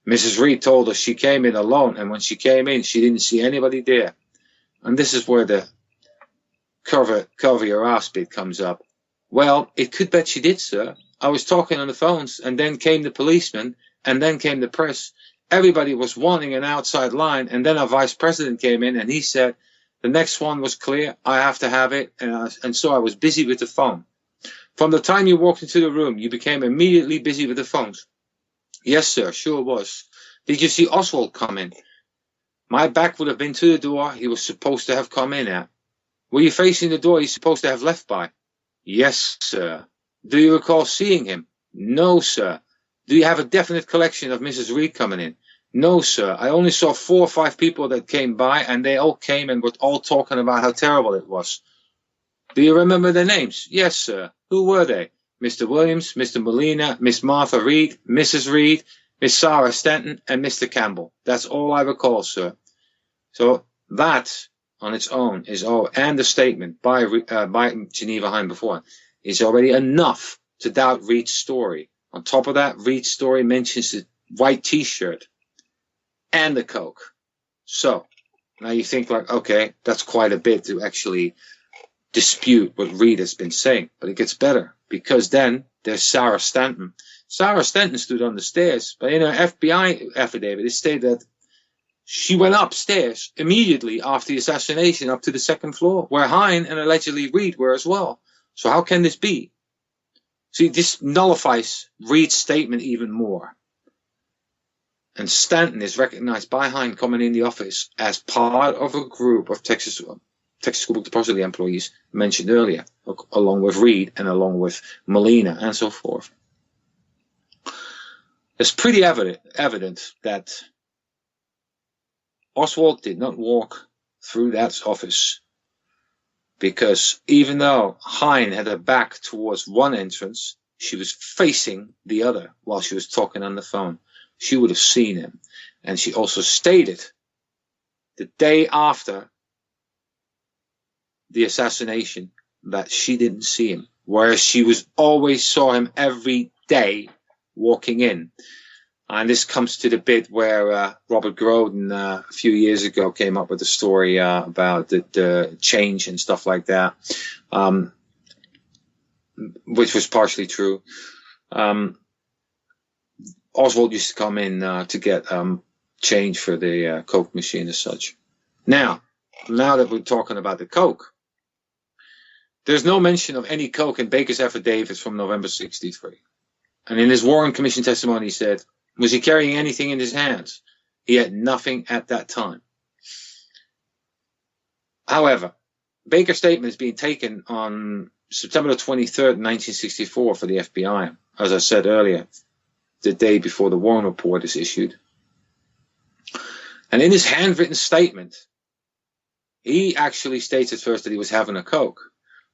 Mrs. Reed told us she came in alone, and when she came in, she didn't see anybody there. And this is where the cover your ass bit comes up. Well, it could bet she did, sir. I was talking on the phones, and then came the policeman, and then came the press. Everybody was wanting an outside line, and then our vice president came in, and he said, the next one was clear, I have to have it, and so I was busy with the phone. From the time you walked into the room, you became immediately busy with the phones. Yes, sir, sure was. Did you see Oswald come in? My back would have been to the door he was supposed to have come in at. Were you facing the door he's supposed to have left by? Yes, sir. Do you recall seeing him? No, sir. Do you have a definite collection of Mrs. Reed coming in? No, sir. I only saw 4 or 5 people that came by, and they all came and were all talking about how terrible it was. Do you remember their names? Yes, sir. Who were they? Mr. Williams, Mr. Molina, Miss Martha Reed, Mrs. Reed, Miss Sarah Stanton, and Mr. Campbell. That's all I recall, sir. So that on its own is and the statement by Geneva Heim before is already enough to doubt Reed's story. On top of that, Reed's story mentions the white T-shirt and the coke. So now you think like, okay, that's quite a bit to actually dispute what Reed has been saying, but it gets better because then there's Sarah Stanton. Sarah Stanton stood on the stairs, but in her FBI affidavit, it stated that she went upstairs immediately after the assassination up to the 2nd floor, where Hine and allegedly Reed were as well. So how can this be? See, this nullifies Reed's statement even more. And Stanton is recognized by Hine coming in the office as part of a group of Texas School Depository employees mentioned earlier, along with Reed and along with Molina and so forth. It's pretty evident that Oswald did not walk through that office, because even though Hine had her back towards one entrance, she was facing the other while she was talking on the phone. She would have seen him. And she also stated the day after the assassination that she didn't see him, whereas she always saw him every day walking in. And this comes to the bit where Robert Groden a few years ago came up with a story about the change and stuff like that, which was partially true. Oswald used to come in to get change for the Coke machine as such. Now that we're talking about the Coke, there's no mention of any Coke in Baker's affidavit from November 63. And in his Warren Commission testimony, he said, was he carrying anything in his hands? He had nothing at that time. However, Baker's statement is being taken on September the 23rd, 1964 for the FBI, as I said earlier, the day before the Warren report is issued. And in his handwritten statement, he actually states at first that he was having a Coke,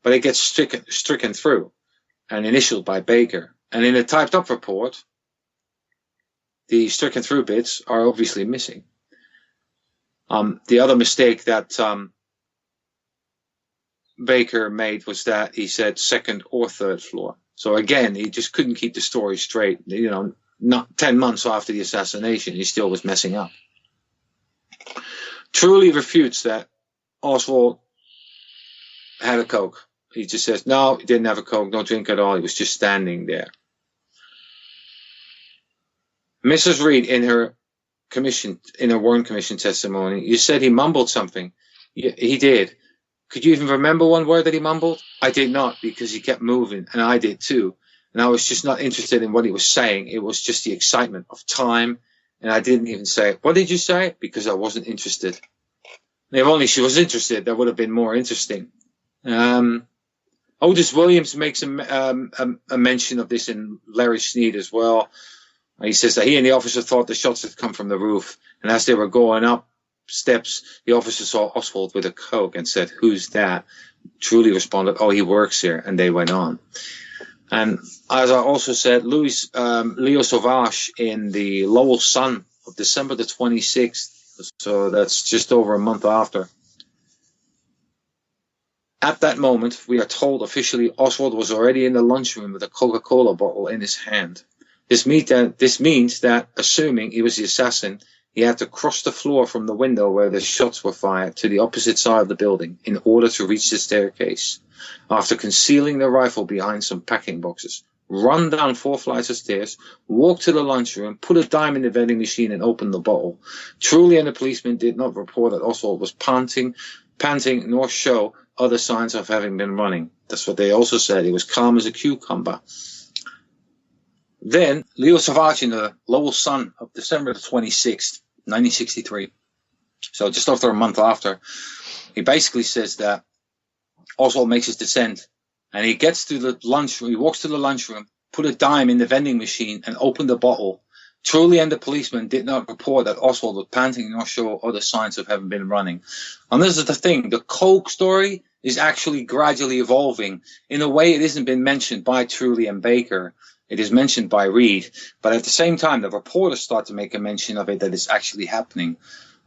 but it gets stricken through and initialed by Baker. And in a typed up report, the stricken through bits are obviously missing. The other mistake that Baker made was that he said 2nd or 3rd floor. So again, he just couldn't keep the story straight. You know, not 10 months after the assassination, he still was messing up. Truly refutes that Oswald had a Coke. He just says, no, he didn't have a Coke, no drink at all. He was just standing there. Mrs. Reed, in her Warren Commission testimony, you said he mumbled something. He did. Could you even remember one word that he mumbled? I did not, because he kept moving, and I did too. And I was just not interested in what he was saying. It was just the excitement of time, and I didn't even say, what did you say? Because I wasn't interested. And if only she was interested, that would have been more interesting. Otis Williams makes a mention of this in Larry Sneed as well. He says that he and the officer thought the shots had come from the roof, and as they were going up steps, the officer saw Oswald with a Coke and said, who's that? Truly responded, oh, he works here, and they went on. And as I also said, Leo Sauvage in the Lowell Sun of December the 26th, so that's just over a month after. At that moment, we are told officially Oswald was already in the lunchroom with a Coca-Cola bottle in his hand. This means that, assuming he was the assassin, he had to cross the floor from the window where the shots were fired to the opposite side of the building in order to reach the staircase. After concealing the rifle behind some packing boxes, run down 4 flights of stairs, walk to the lunchroom, put a dime in the vending machine and open the bottle. Truly, and the policeman did not report that Oswald was panting, nor show other signs of having been running. That's what they also said. He was calm as a cucumber. Then, Leo Savage in the Lowell Sun of December the 26th, 1963, so just after a month after, he basically says that Oswald makes his descent, and he gets to the lunchroom, he walks to the lunchroom, put a dime in the vending machine, and opened the bottle. Truly and the policeman did not report that Oswald was panting nor show other signs of having been running. And this is the thing, the Coke story is actually gradually evolving. In a way, it hasn't been mentioned by Truly and Baker. It is mentioned by Reed. But at the same time, the reporters start to make a mention of it, that it's actually happening.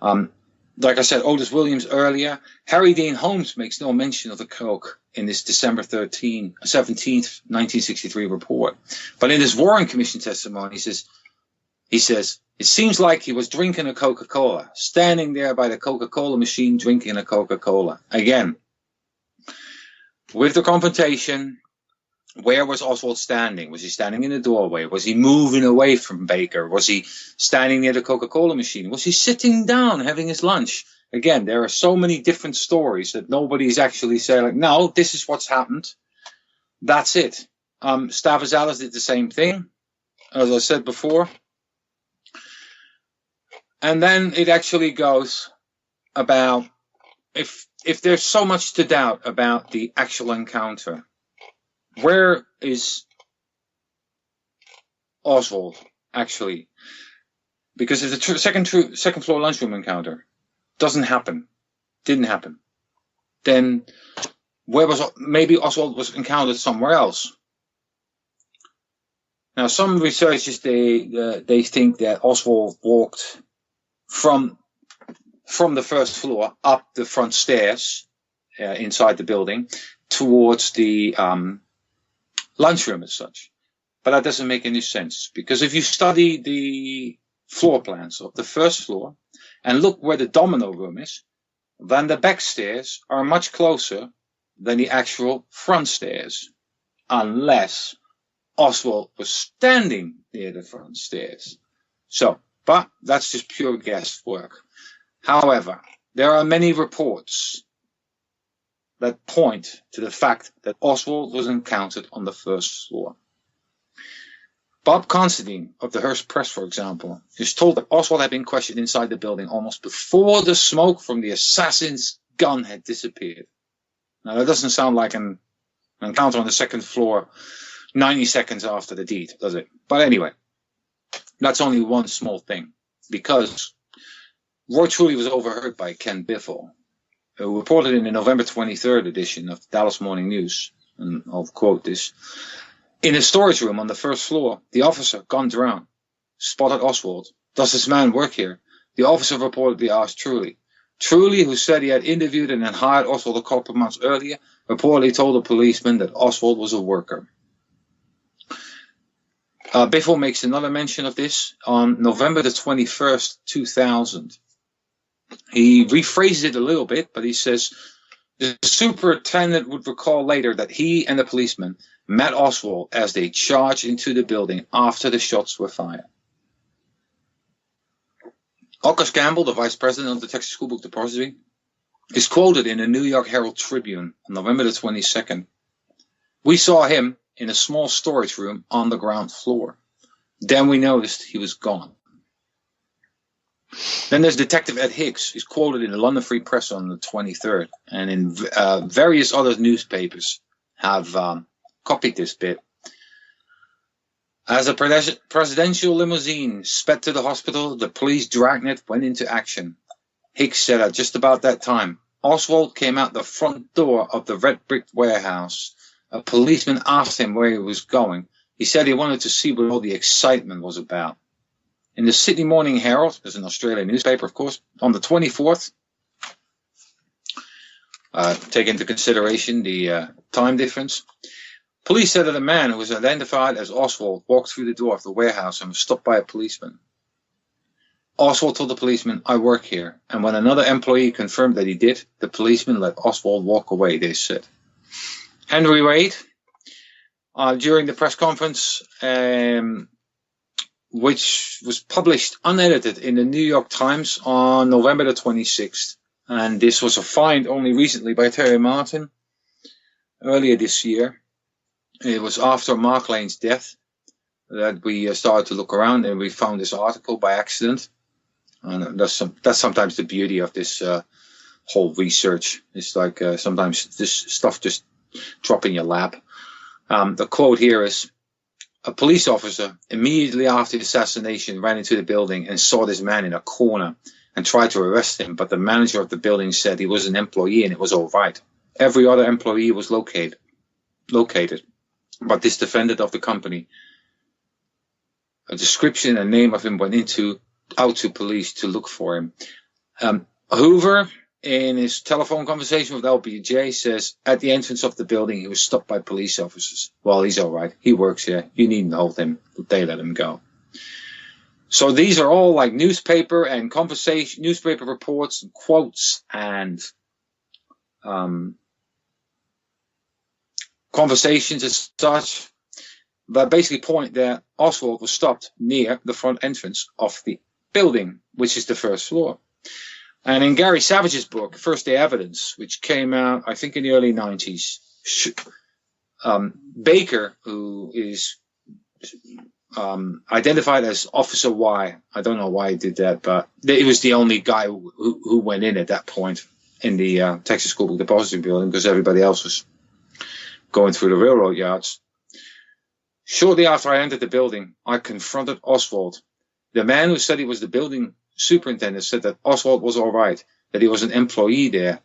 Like I said, Otis Williams earlier, Harry Dean Holmes makes no mention of the Coke in this December 17th, 1963 report. But in his Warren Commission testimony, he says, it seems like he was drinking a Coca-Cola, standing there by the Coca-Cola machine drinking a Coca-Cola. Again, with the confrontation, where was Oswald standing? Was he standing in the doorway? Was he moving away from Baker? Was he standing near the Coca-Cola machine? Was he sitting down having his lunch? Again, there are so many different stories that nobody's actually saying, like, no, this is what's happened. That's it. Stavros Ellis did the same thing, as I said before. And then it actually goes about, if there's so much to doubt about the actual encounter, where is Oswald actually? Because if the second floor lunchroom encounter didn't happen, then maybe Oswald was encountered somewhere else. Now, some researchers they think that Oswald walked from the first floor up the front stairs inside the building towards the lunchroom as such. But that doesn't make any sense, because if you study the floor plans of the first floor and look where the domino room is, then the back stairs are much closer than the actual front stairs, unless Oswald was standing near the front stairs. But that's just pure guesswork. However, there are many reports that point to the fact that Oswald was encountered on the first floor. Bob Considine of the Hearst Press, for example, is told that Oswald had been questioned inside the building almost before the smoke from the assassin's gun had disappeared. Now, that doesn't sound like an encounter on the second floor 90 seconds after the deed, does it? But anyway, that's only one small thing, because Roy Truly was overheard by Ken Biffle, who reported in the November 23rd edition of the Dallas Morning News, and I'll quote this: in a storage room on the first floor, the officer, gunned around, spotted Oswald. Does this man work here? The officer reportedly asked Truly. Truly, who said he had interviewed and hired Oswald a couple of months earlier, reportedly told the policeman that Oswald was a worker. Biffle makes another mention of this on November the 21st, 2000. He rephrases it a little bit, but he says the superintendent would recall later that he and the policeman met Oswald as they charged into the building after the shots were fired. Ockers Campbell, the vice president of the Texas School Book Depository, is quoted in the New York Herald Tribune on November the 22nd. We saw him in a small storage room on the ground floor. Then we noticed he was gone. Then there's Detective Ed Hicks, who's quoted in the London Free Press on the 23rd, and in various other newspapers have copied this bit. As a presidential limousine sped to the hospital, the police dragnet went into action. Hicks said at just about that time, Oswald came out the front door of the red brick warehouse. A policeman asked him where he was going. He said he wanted to see what all the excitement was about. In the Sydney Morning Herald, there's an Australian newspaper, of course, on the 24th, take into consideration the time difference, police said that a man who was identified as Oswald walked through the door of the warehouse and was stopped by a policeman. Oswald told the policeman, I work here. And when another employee confirmed that he did, the policeman let Oswald walk away, they said. Henry Wade, during the press conference, which was published unedited in the New York Times on November the 26th, And this was a find only recently by Terry Martin, earlier this year. It was after Mark Lane's death that we started to look around, and we found this article by accident. And that's sometimes the beauty of this whole research. It's like sometimes this stuff just drop in your lap. The quote here is, "A police officer immediately after the assassination ran into the building and saw this man in a corner and tried to arrest him, but the manager of the building said he was an employee and it was all right. Every other employee was located, but this defendant of the company, a description and name of him went out to police to look for him." Hoover, in his telephone conversation with LBJ, says at the entrance of the building he was stopped by police officers. Well, he's all right. He works here. You needn't hold him. They let him go. So these are all like newspaper and conversation, newspaper reports and quotes and conversations as such, but basically point that Oswald was stopped near the front entrance of the building, which is the first floor. And in Gary Savage's book, First Day Evidence, which came out, I think, in the early 90s, Baker, who is identified as Officer Y, I don't know why he did that, but he was the only guy who went in at that point in the Texas School Book Depository building, because everybody else was going through the railroad yards. "Shortly after I entered the building, I confronted Oswald. The man who said he was the building superintendent said that Oswald was all right, that he was an employee there."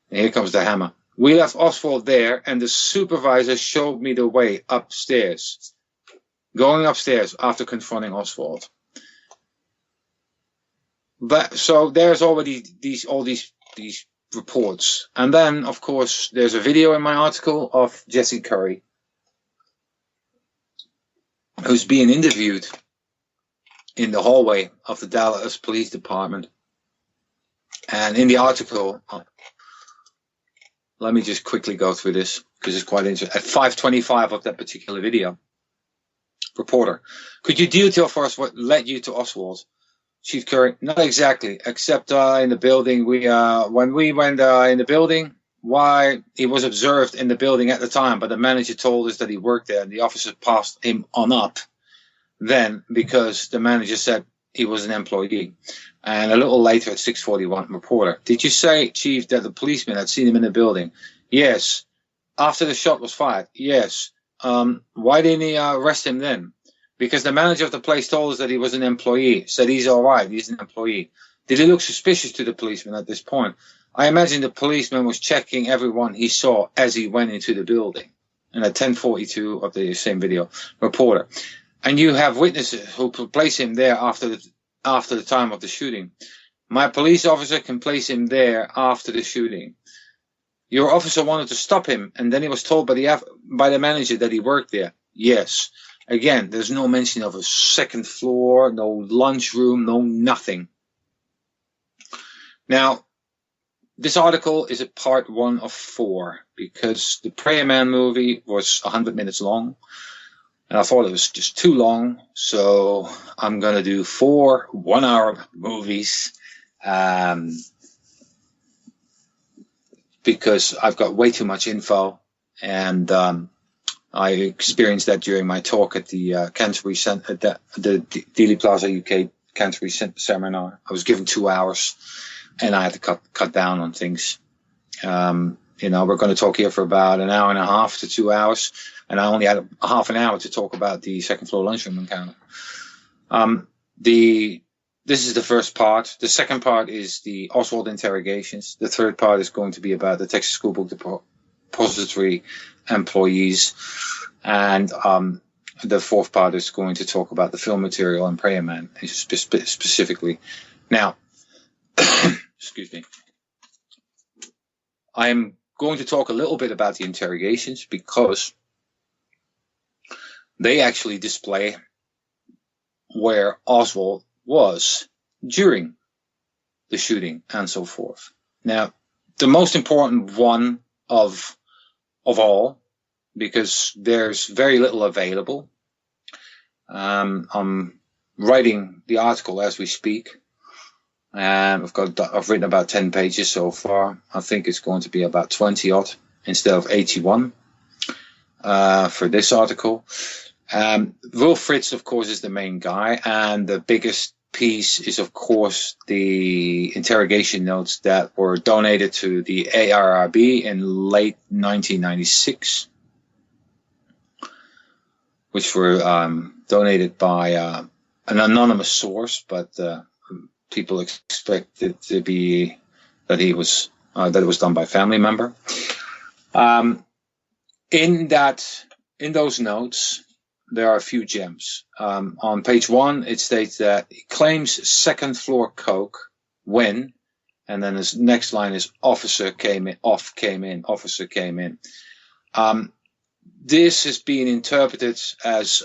And here comes the hammer. "We left Oswald there, and the supervisor showed me the way upstairs." Going upstairs after confronting Oswald. But so there's already all these reports. And then, of course, there's a video in my article of Jesse Curry, who's being interviewed in the hallway of the Dallas Police Department. And in the article, let me just quickly go through this because it's quite interesting. At 5:25 of that particular video, reporter: "Could you detail for us what led you to Oswald?" Chief Curry: "Not exactly, except in the building. When we went in the building, why, he was observed in the building at the time, but the manager told us that he worked there, and the officer passed him on up then because the manager said he was an employee." And a little later at 6:41, reporter: "Did you say, Chief, that the policeman had seen him in the building?" "Yes." "After the shot was fired?" "Yes." Why didn't he arrest him then?" "Because the manager of the place told us that he was an employee, said he's all right, he's an employee." "Did he look suspicious to the policeman at this point?" "I imagine the policeman was checking everyone he saw as he went into the building." And at 10:42 of the same video, reporter: "And you have witnesses who place him there after the time of the shooting?" "My police officer can place him there after the shooting." "Your officer wanted to stop him, and then he was told by the manager that he worked there?" "Yes." Again, there's no mention of a second floor, no lunchroom, no nothing. Now, this article is a part 1 of 4 because the Prayer Man movie was 100 minutes long, and I thought it was just too long, so I'm going to do 4 one-hour movies because I've got way too much info, and I experienced that during my talk at the Canterbury Center, the Dealey Plaza UK Canterbury seminar. I was given 2 hours, and I had to cut down on things. We're going to talk here for about an hour and a half to 2 hours, and I only had a half an hour to talk about the second floor lunchroom encounter. This is the first part. The second part is the Oswald interrogations. The third part is going to be about the Texas School Book Depository employees, and the fourth part is going to talk about the film material and Prayer Man specifically. Now, excuse me. I'm going to talk a little bit about the interrogations because they actually display where Oswald was during the shooting and so forth. Now, the most important one of all, because there's very little available. I'm writing the article as we speak. I've written about 10 pages so far. I think it's going to be about 20 odd instead of 81 for this article. Will Fritz, of course, is the main guy, and the biggest piece is, of course, the interrogation notes that were donated to the ARRB in late 1996, which were donated by an anonymous source, but people expected to be that it was done by a family member. In those notes, there are a few gems. On page 1, it states that he claims second floor coke when, and then his next line is officer came in. This is being interpreted as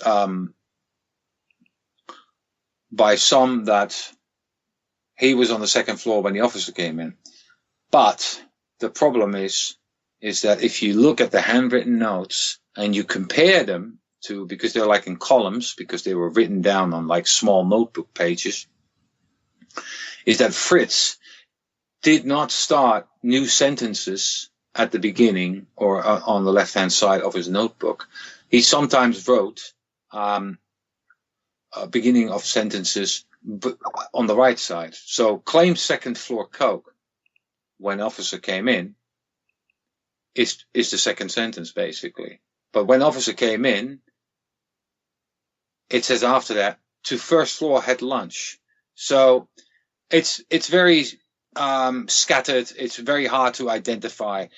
by some that he was on the second floor when the officer came in. But the problem is that if you look at the handwritten notes and you compare them to, because they're like in columns, because they were written down on like small notebook pages, is that Fritz did not start new sentences at the beginning or on the left-hand side of his notebook. He sometimes wrote beginning of sentences on the right side. So claimed second floor coke when officer came in is the second sentence basically. But when officer came in, it says after that, to first floor had lunch. So it's very scattered. It's very hard to identify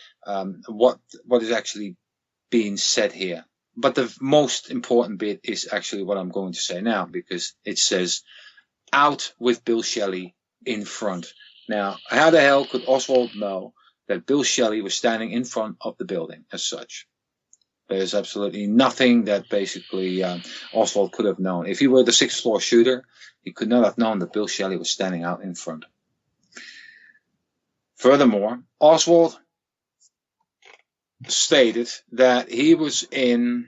what is actually being said here. But the most important bit is actually what I'm going to say now, because it says out with Bill Shelley in front. Now, how the hell could Oswald know that Bill Shelley was standing in front of the building as such? There's absolutely nothing that basically Oswald could have known. If he were the sixth floor shooter, he could not have known that Bill Shelley was standing out in front. Furthermore, Oswald stated that he was in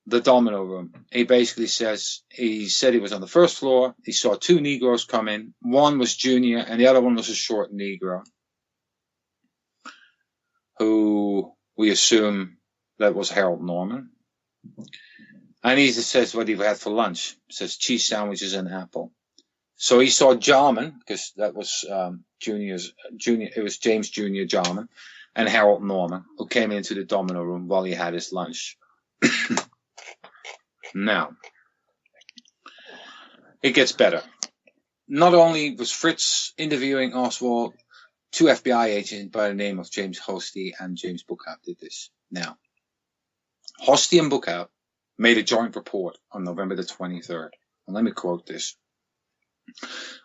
the domino room. He basically said he was on the first floor. He saw two Negroes come in. One was Junior and the other one was a short Negro, who we assume that was Harold Norman. And he says what he had for lunch. He says cheese sandwiches and apple. So he saw Jarman, because that was Junior. It was James Junior Jarman and Harold Norman, who came into the domino room while he had his lunch. Now, it gets better. Not only was Fritz interviewing Oswald, two FBI agents by the name of James Hosty and James Bookhout did this. Now, Hosty and Bookhout made a joint report on November the 23rd. And let me quote this.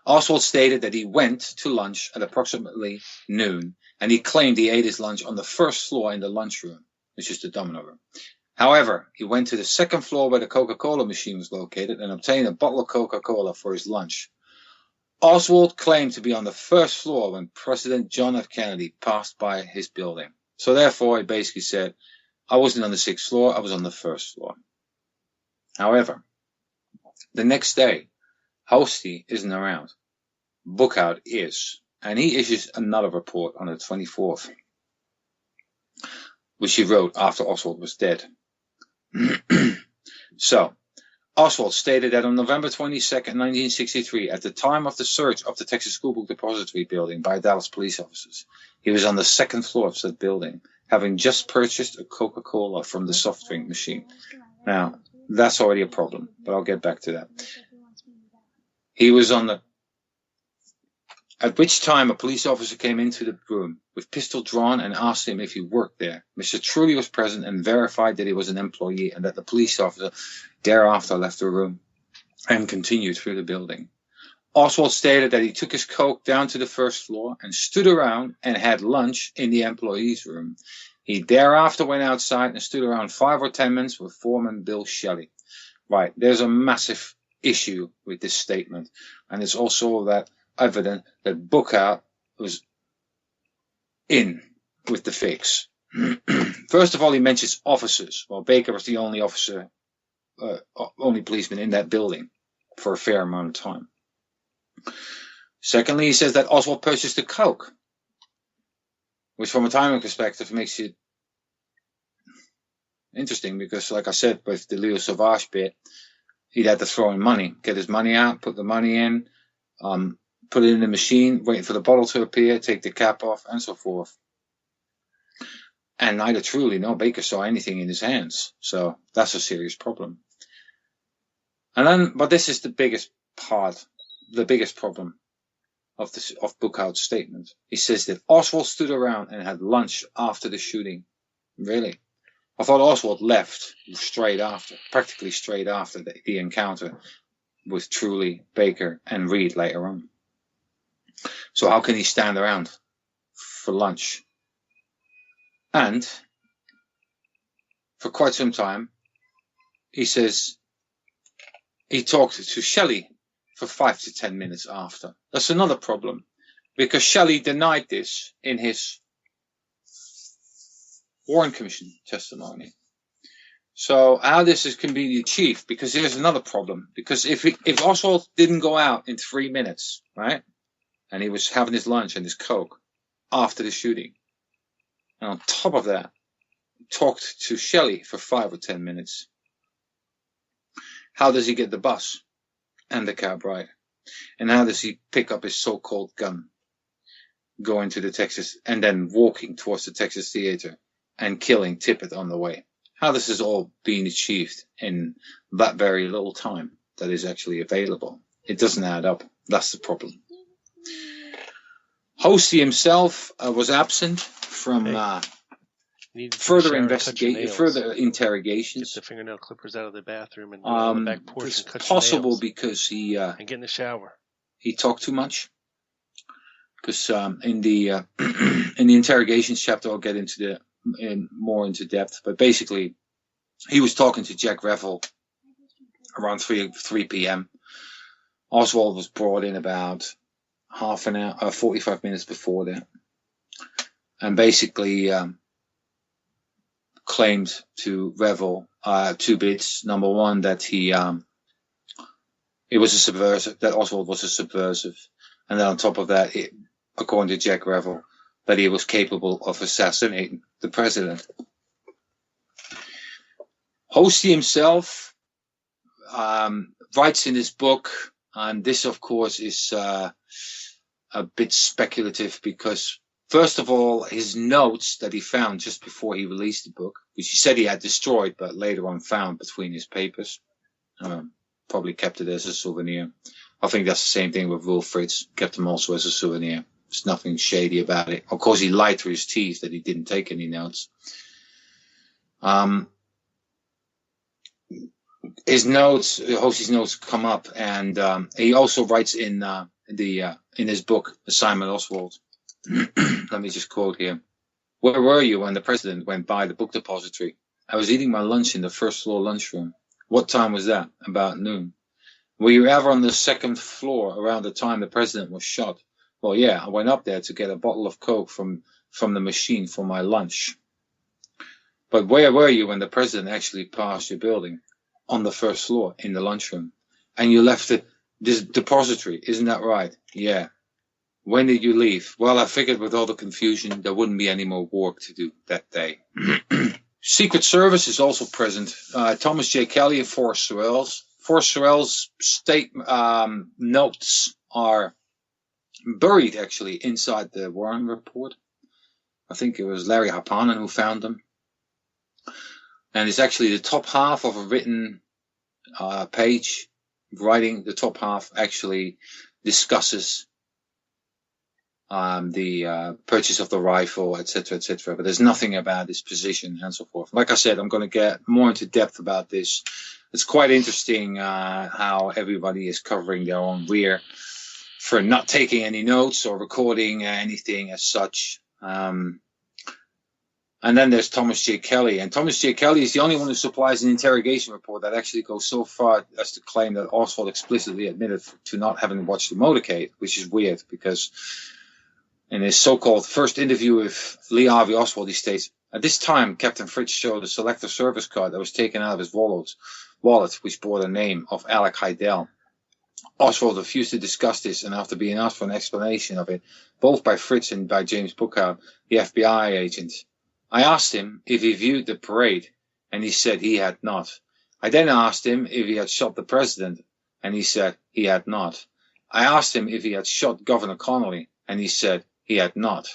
Oswald stated that he went to lunch at approximately noon, and he claimed he ate his lunch on the first floor in the lunchroom, which is the domino room. However, he went to the second floor where the Coca-Cola machine was located and obtained a bottle of Coca-Cola for his lunch. Oswald claimed to be on the first floor when President John F. Kennedy passed by his building. So therefore, he basically said, I wasn't on the sixth floor, I was on the first floor. However, the next day, Hosty isn't around. Bookhout is. And he issues another report on the 24th, which he wrote after Oswald was dead. So, Oswald stated that on November 22nd, 1963, at the time of the search of the Texas School Book Depository building by Dallas police officers, he was on the second floor of said building, having just purchased a Coca-Cola from the soft drink machine. Now, that's already a problem, but I'll get back to that. He was on the... At which time a police officer came into the room with pistol drawn and asked him if he worked there. Mr. Truly was present and verified that he was an employee and that the police officer thereafter left the room and continued through the building. Oswald stated that he took his coke down to the first floor and stood around and had lunch in the employees' room. He thereafter went outside and stood around 5 or 10 minutes with foreman Bill Shelley. Right, there's a massive issue with this statement, and it's also that evident that Bookhout was in with the fix. First of all, he mentions officers. Well, Baker was the only officer, only policeman in that building for a fair amount of time. Secondly, he says that Oswald purchased the coke, which from a timing perspective makes it interesting because, like I said, with the Leo Sauvage bit, he'd had to throw in money, get his money out, put the money in, put it in the machine, wait for the bottle to appear, take the cap off, and so forth. And neither Truly nor Baker saw anything in his hands. So that's a serious problem. And then, but this is the biggest part, the biggest problem of Buchhout's statement. He says that Oswald stood around and had lunch after the shooting. Really? I thought Oswald left practically straight after the encounter with Truly, Baker, and Reed later on. So how can he stand around for lunch? And for quite some time, he says he talked to Shelley for 5 to 10 minutes after. That's another problem, because Shelley denied this in his Warren Commission testimony. So how this can be achieved, because here's another problem. Because if Oswald didn't go out in 3 minutes, right, and he was having his lunch and his coke after the shooting, and on top of that, talked to Shelley for 5 or 10 minutes, how does he get the bus and the cab ride? And how does he pick up his so-called gun, going to the Texas, and then walking towards the Texas Theater and killing Tippett on the way? How this is all being achieved in that very little time that is actually available? It doesn't add up. That's the problem. Hosty himself was absent from further interrogations. Get the fingernail clippers out of the bathroom and on the back porch it's and cut possible your nails because he and get in the shower. He talked too much. Because in the interrogations chapter, I'll get into more into depth. But basically, he was talking to Jack Revel around 3 p.m. Oswald was brought in about half an hour, 45 minutes before that, and basically claimed to Revel 2 bits. Number one, that he was a subversive, that Oswald was a subversive, and then on top of that, according to Jack Revel, that he was capable of assassinating the president. Hosty himself writes in his book, and this, of course, is a bit speculative because, first of all, his notes that he found just before he released the book, which he said he had destroyed, but later on found between his papers, probably kept it as a souvenir. I think that's the same thing with Wolf Fritz, kept them also as a souvenir. There's nothing shady about it. Of course, he lied through his teeth that he didn't take any notes. His notes, Hosty's notes come up, and he also writes in his book, Assignment Oswald. Let me just quote here. Where were you when the president went by the book depository? I was eating my lunch in the first floor lunchroom. What time was that? About noon. Were you ever on the second floor around the time the president was shot? Well, yeah, I went up there to get a bottle of Coke from the machine for my lunch. But where were you when the president actually passed your building? On the first floor, in the lunchroom. And you left this depository, isn't that right? Yeah. When did you leave? Well, I figured with all the confusion, there wouldn't be any more work to do that day. Secret Service is also present. Thomas J. Kelly and Forrest Sorrells. Forrest Sorrell's notes are buried, actually, inside the Warren report. I think it was Larry Harpanen who found them. And it's actually the top half of a written page. Writing, the top half actually discusses the purchase of the rifle, etc., etc. But there's nothing about his position and so forth. Like I said, I'm going to get more into depth about this. It's quite interesting how everybody is covering their own rear for not taking any notes or recording anything as such. And then there's Thomas J. Kelly. And Thomas J. Kelly is the only one who supplies an interrogation report that actually goes so far as to claim that Oswald explicitly admitted to not having watched the motorcade, which is weird because in his so-called first interview with Lee Harvey Oswald, he states, at this time, Captain Fritz showed a selector service card that was taken out of his wallet, which bore the name of Alec Heidel. Oswald refused to discuss this, and after being asked for an explanation of it, both by Fritz and by James Bookhout, the FBI agent, I asked him if he viewed the parade, and he said he had not. I then asked him if he had shot the president, and he said he had not. I asked him if he had shot Governor Connolly, and he said he had not.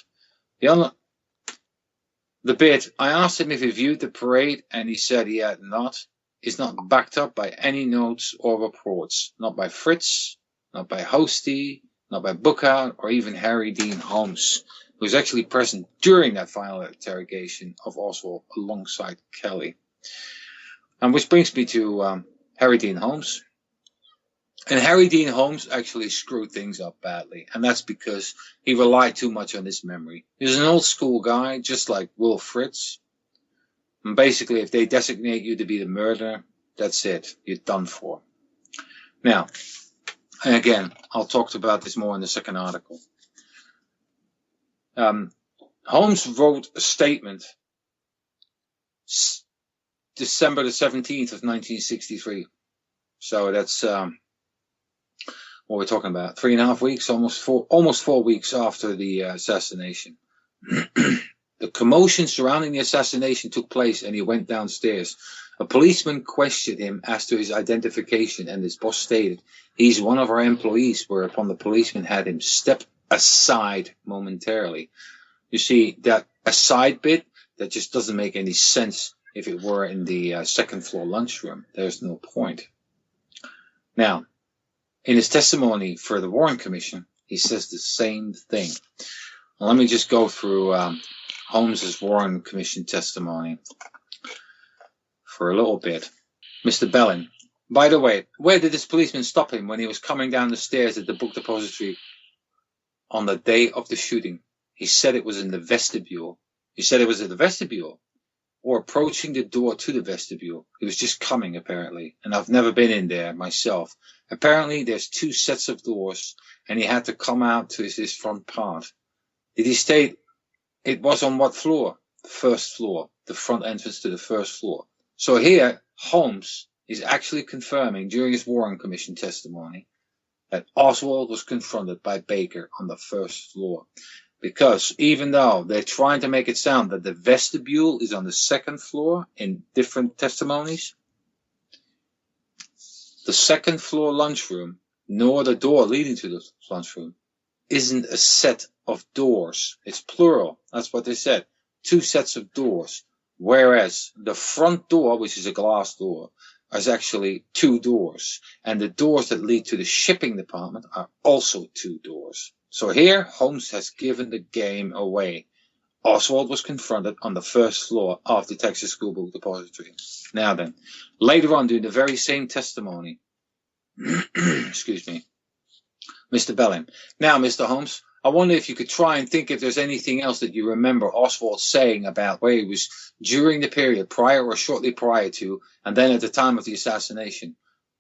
The bit, I asked him if he viewed the parade, and he said he had not, is not backed up by any notes or reports, not by Fritz, not by Hosty, not by Bookhout, or even Harry Dean Holmes, who was actually present during that final interrogation of Oswald alongside Kelly. And which brings me to Harry Dean Holmes. And Harry Dean Holmes actually screwed things up badly, and that's because he relied too much on his memory. He was an old school guy, just like Will Fritz. And basically, if they designate you to be the murderer, that's it. You're done for. Now, and again, I'll talk about this more in the second article. Holmes wrote a statement December the 17th of 1963. So that's what we're talking about. 3.5 weeks, almost 4 weeks after the assassination. The commotion surrounding the assassination took place, and he went downstairs. A policeman questioned him as to his identification, and his boss stated, "He's one of our employees," whereupon the policeman had him step aside momentarily. You see, that aside bit, that just doesn't make any sense if it were in the second floor lunchroom. There's no point. Now, in his testimony for the Warren Commission, he says the same thing. Well, let me just go through Holmes's Warren Commission testimony for a little bit. Mr. Bellin, by the way, where did this policeman stop him when he was coming down the stairs at the book depository on the day of the shooting? He said it was in the vestibule. He said it was at the vestibule or approaching the door to the vestibule. He was just coming, apparently, and I've never been in there myself. Apparently, there's 2 sets of doors, and he had to come out to his front part. Did he state it was on what floor? The first floor, the front entrance to the first floor. So here, Holmes is actually confirming during his Warren Commission testimony that Oswald was confronted by Baker on the first floor. Because even though they're trying to make it sound that the vestibule is on the second floor in different testimonies, the second floor lunchroom, nor the door leading to the lunchroom, isn't a set of doors. It's plural. That's what they said. 2 sets of doors. Whereas the front door, which is a glass door, is actually 2 doors. And the doors that lead to the shipping department are also 2 doors. So here, Holmes has given the game away. Oswald was confronted on the first floor of the Texas School Book Depository. Now then, later on during the very same testimony, excuse me, Mr. Bellin. Now, Mr. Holmes, I wonder if you could try and think if there's anything else that you remember Oswald saying about where he was during the period prior or shortly prior to, and then at the time of the assassination.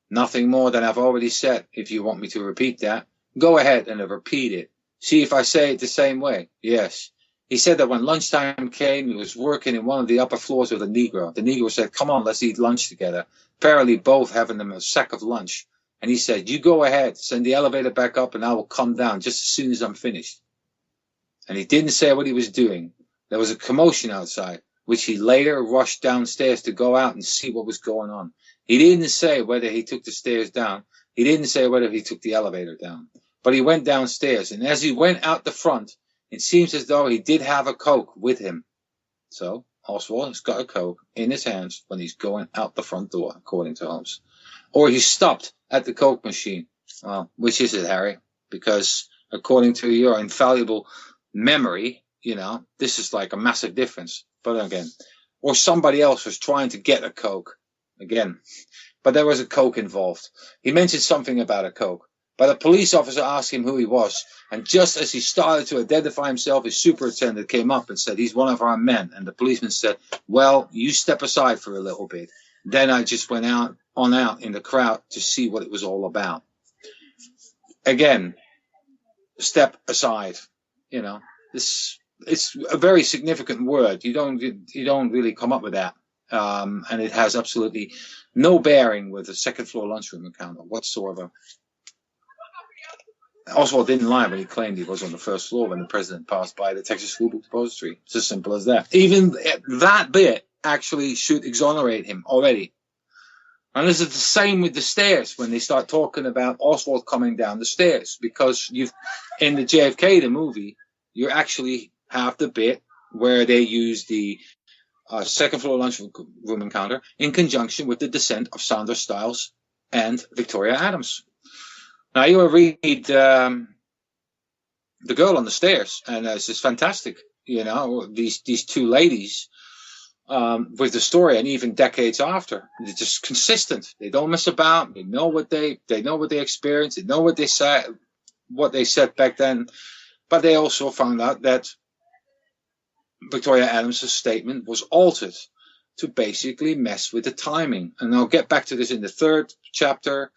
Nothing more than I've already said. If you want me to repeat that, go ahead and repeat it. See if I say it the same way. Yes. He said that when lunchtime came, he was working in one of the upper floors with a Negro. The Negro said, "Come on, let's eat lunch together." Apparently both having them a sack of lunch. And he said, "You go ahead, send the elevator back up, and I will come down just as soon as I'm finished." And he didn't say what he was doing. There was a commotion outside, which he later rushed downstairs to go out and see what was going on. He didn't say whether he took the stairs down. He didn't say whether he took the elevator down. But he went downstairs, and as he went out the front, it seems as though he did have a Coke with him. So Oswald has got a Coke in his hands when he's going out the front door, according to Holmes. Or he stopped at the Coke machine. Well, which is it, Harry? Because according to your infallible memory, this is like a massive difference. But again, or somebody else was trying to get a Coke. Again, but there was a Coke involved. He mentioned something about a Coke. But a police officer asked him who he was. And just as he started to identify himself, his superintendent came up and said, "He's one of our men." And the policeman said, "Well, you step aside for a little bit." Then I just went out in the crowd to see what it was all about. Again, step aside. It's a very significant word. You don't really come up with that, and it has absolutely no bearing with the second floor lunchroom encounter whatsoever. Oswald didn't lie when he claimed he was on the first floor when the president passed by the Texas School Book Depository. It's as simple as that. Even that bit actually should exonerate him already. And this is the same with the stairs when they start talking about Oswald coming down the stairs, because in the JFK, the movie, you actually have the bit where they use the second floor lunchroom encounter in conjunction with the descent of Sandra Stiles and Victoria Adams. Now you will read The Girl on the Stairs, and it's just fantastic. You know, these two ladies with the story, and even decades after, they're just consistent. They don't mess about. They know what they experienced. They know what they said back then. But they also found out that Victoria Adams' statement was altered to basically mess with the timing. And I'll get back to this in the third chapter.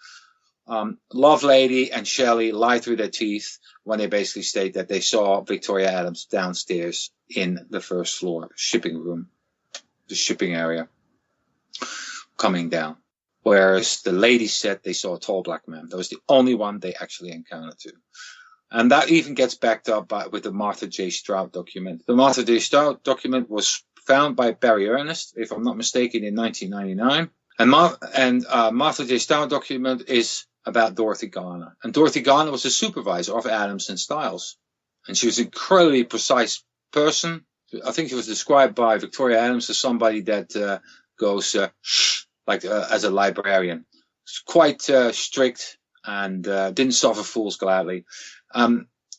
Lovelady and Shelley lie through their teeth when they basically state that they saw Victoria Adams downstairs in the first floor shipping room, the shipping area, coming down. Whereas the ladies said they saw a tall black man. That was the only one they actually encountered too. And that even gets backed up with the Martha J. Stroud document. The Martha J. Stroud document was found by Barry Ernest, if I'm not mistaken, in 1999. And Martha J. Stroud document is about Dorothy Garner. And Dorothy Garner was the supervisor of Adams and Stiles. And she was an incredibly precise person. I think she was described by Victoria Adams as somebody that goes as a librarian. It's quite strict and didn't suffer fools gladly.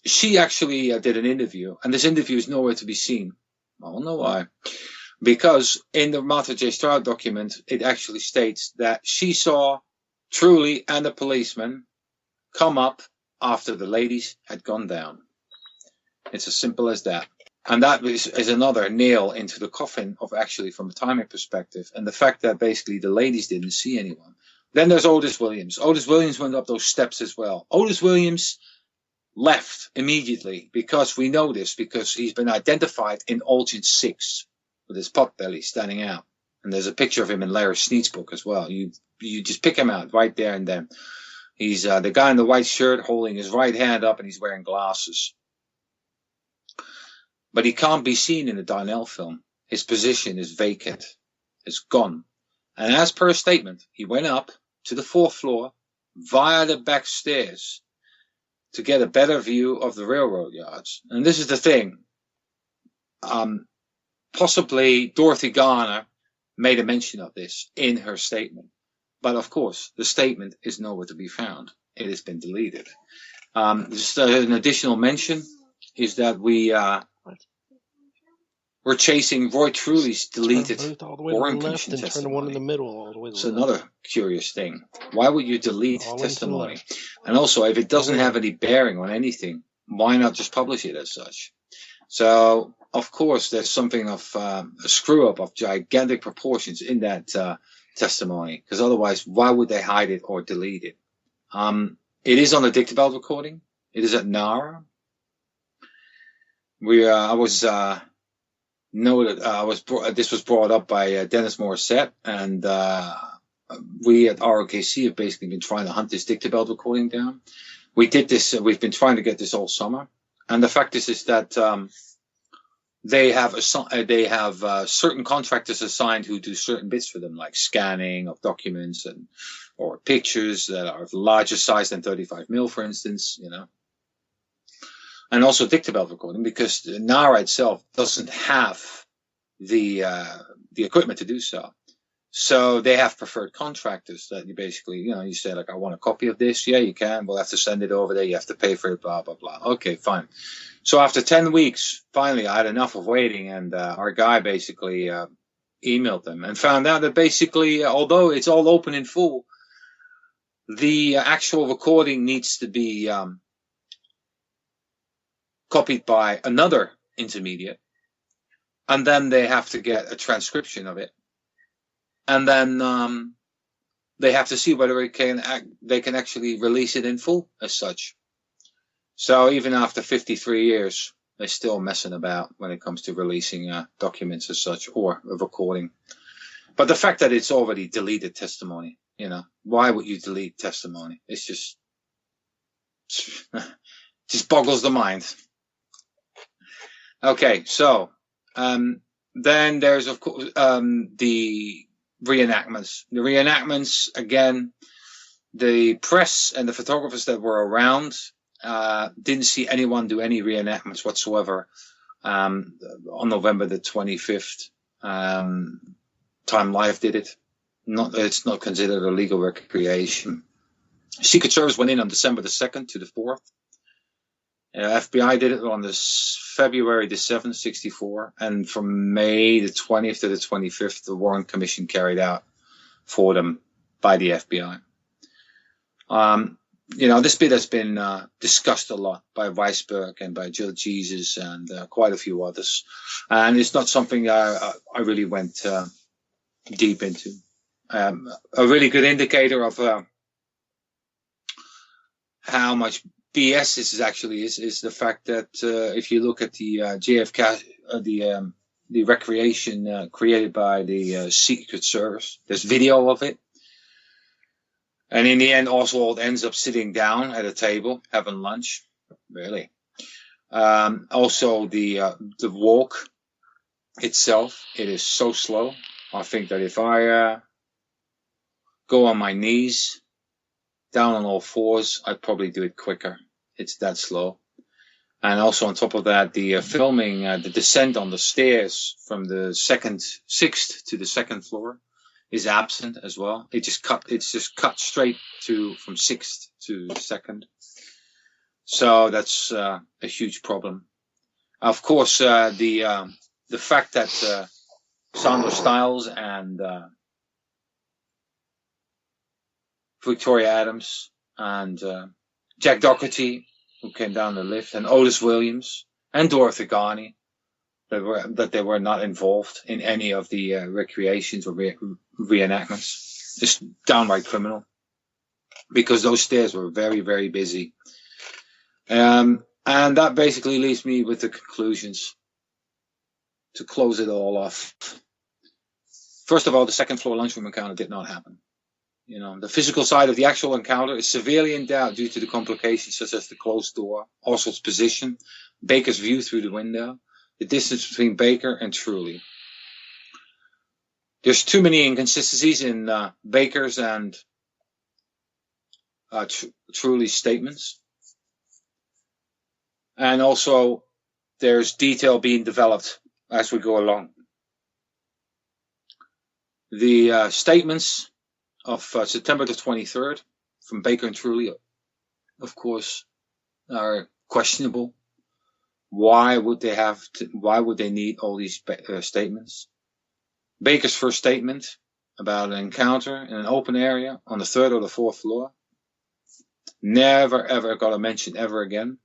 She actually did an interview, and this interview is nowhere to be seen. I don't know why. Because in the Martha J. Stroud document, it actually states that she saw Truly and a policeman come up after the ladies had gone down. It's as simple as that. And that is another nail into the coffin of actually from a timing perspective. And the fact that basically the ladies didn't see anyone. Then there's Otis Williams. Otis Williams went up those steps as well. Otis Williams left immediately because we know this, because he's been identified in Olgin 6 with his pot belly standing out. And there's a picture of him in Larry Sneed's book as well. You just pick him out right there and then. He's the guy in the white shirt holding his right hand up, and he's wearing glasses. But he can't be seen in the Darnell film. His position is vacant. It's gone. And as per a statement, he went up to the 4th floor via the back stairs to get a better view of the railroad yards. And this is the thing. Possibly Dorothy Garner made a mention of this in her statement. But of course, the statement is nowhere to be found. It has been deleted. Just an additional mention is that we're chasing Roy Truly's deleted Warren Commission testimony. Turn the one in the middle all the way to It's the left. another curious thing. Why would you delete testimony? And also, if it doesn't have any bearing on anything, why not just publish it as such? So, of course, there's something of a screw-up of gigantic proportions in that testimony, because otherwise, why would they hide it or delete it? It is on the Dictabelt recording. It is at NARA. This was brought up by Dennis Morissette, and we at ROKC have basically been trying to hunt this Dictabelt recording down. We did this. We've been trying to get this all summer, and the fact is that they have certain contractors assigned who do certain bits for them, like scanning of documents or pictures that are of larger size than 35 mil, for instance, and also Dictabelt recording, because NARA itself doesn't have the equipment to do so. So they have preferred contractors that you basically, you say, like, I want a copy of this. Yeah, you can. We'll have to send it over there. You have to pay for it, blah, blah, blah. Okay, fine. So after 10 weeks, finally, I had enough of waiting, and our guy basically emailed them and found out that basically, although it's all open in full, the actual recording needs to be copied by another intermediate, and then they have to get a transcription of it. And then they have to see whether they can actually release it in full as such. So even after 53 years, they're still messing about when it comes to releasing documents as such, or a recording. But the fact that it's already deleted testimony, why would you delete testimony? It's just Just boggles the mind. Okay, so then there's of course the reenactments. The reenactments, again, the press and the photographers that were around didn't see anyone do any reenactments whatsoever on November the 25th. Time Life did it. It's not considered a legal recreation. Secret Service went in on December the 2nd to the 4th. FBI did it on February the 7th, 64. And from May the 20th to the 25th, the Warren Commission carried out for them by the FBI. This bit has been discussed a lot by Weisberg and by Jill Jesus and quite a few others. And it's not something I really went deep into. A really good indicator of how much BS this actually is the fact that if you look at the JFK, the recreation created by the Secret Service, there's video of it. And in the end, Oswald ends up sitting down at a table, having lunch. Really. Also, the walk itself, it is so slow. I think that if I go on my knees, down on all fours, I'd probably do it quicker. It's that slow. And also on top of that, the filming, the descent on the stairs from the sixth to the second floor is absent as well. It's just cut straight from sixth to second. So that's a huge problem. Of course, the fact that Sandra Stiles and Victoria Adams and Jack Dougherty, who came down the lift, and Otis Williams and Dorothy Garney, that they were not involved in any of the recreations or reenactments. Just downright criminal, because those stairs were very, very busy. And that basically leaves me with the conclusions to close it all off. First of all, the second floor lunchroom encounter did not happen. The physical side of the actual encounter is severely in doubt due to the complications such as the closed door, Oswald's position, Baker's view through the window, the distance between Baker and Truly. There's too many inconsistencies in Baker's and Truly's statements. And also, there's detail being developed as we go along. The statements of September the 23rd from Baker and Truly, of course, are questionable. Why would they need all these statements? Baker's first statement about an encounter in an open area on the 3rd or the 4th floor never ever got a mention ever again.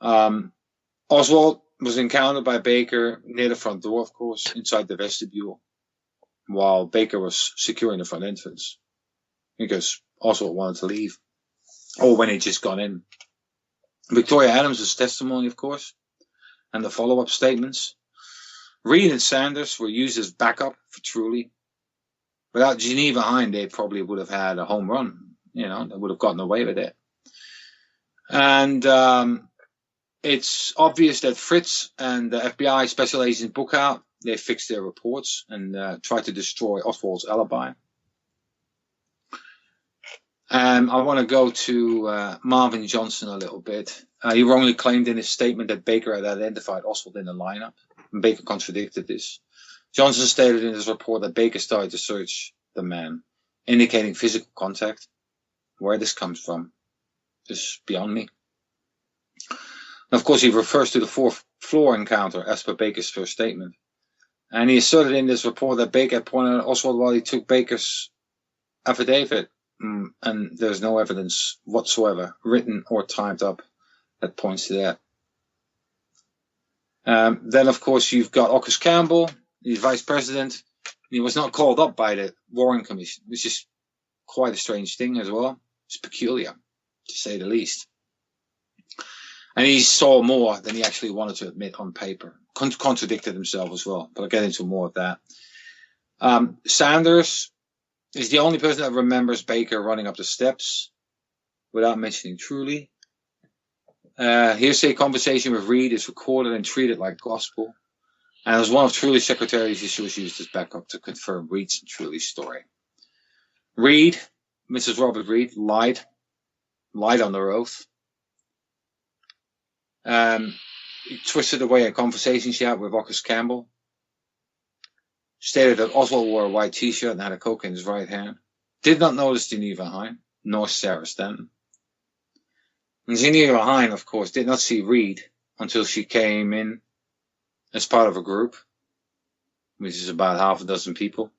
Oswald was encountered by Baker near the front door, of course, inside the vestibule, while Baker was securing the front entrance, because Oswald wanted to leave, or when he'd just gone in. Victoria Adams' testimony, of course, and the follow-up statements. Reed and Sanders were used as backup for Truly. Without Geneva Hine, they probably would have had a home run. They would have gotten away with it. And it's obvious that Fritz and the FBI Special Agent Bookout, they fixed their reports and tried to destroy Oswald's alibi. I want to go to Marvin Johnson a little bit. He wrongly claimed in his statement that Baker had identified Oswald in the lineup. And Baker contradicted this. Johnson stated in his report that Baker started to search the man, indicating physical contact. Where this comes from is beyond me. And of course, he refers to the 4th floor encounter as per Baker's first statement. And he asserted in this report that Baker had pointed at Oswald while he took Baker's affidavit. And there's no evidence whatsoever, written or typed up, that points to that. Then, of course, you've got Otis Campbell, the vice president. He was not called up by the Warren Commission, which is quite a strange thing as well. It's peculiar, to say the least. And he saw more than he actually wanted to admit on paper. Contradicted himself as well, but I'll get into more of that. Sanders is the only person that remembers Baker running up the steps without mentioning truly. Hearsay conversation with Reed is recorded and treated like gospel. And as one of Truly's secretaries, she was used as backup to confirm Reed's and Truly's story. Reed, Mrs. Robert Reed, lied under oath. He twisted away a conversation she had with August Campbell. Stated that Oswald wore a white t-shirt and had a Coke in his right hand. Did not notice Geneva Hine, nor Sarah Stanton. And Geneva Hine, of course, did not see Reed until she came in as part of a group, which is about half a dozen people.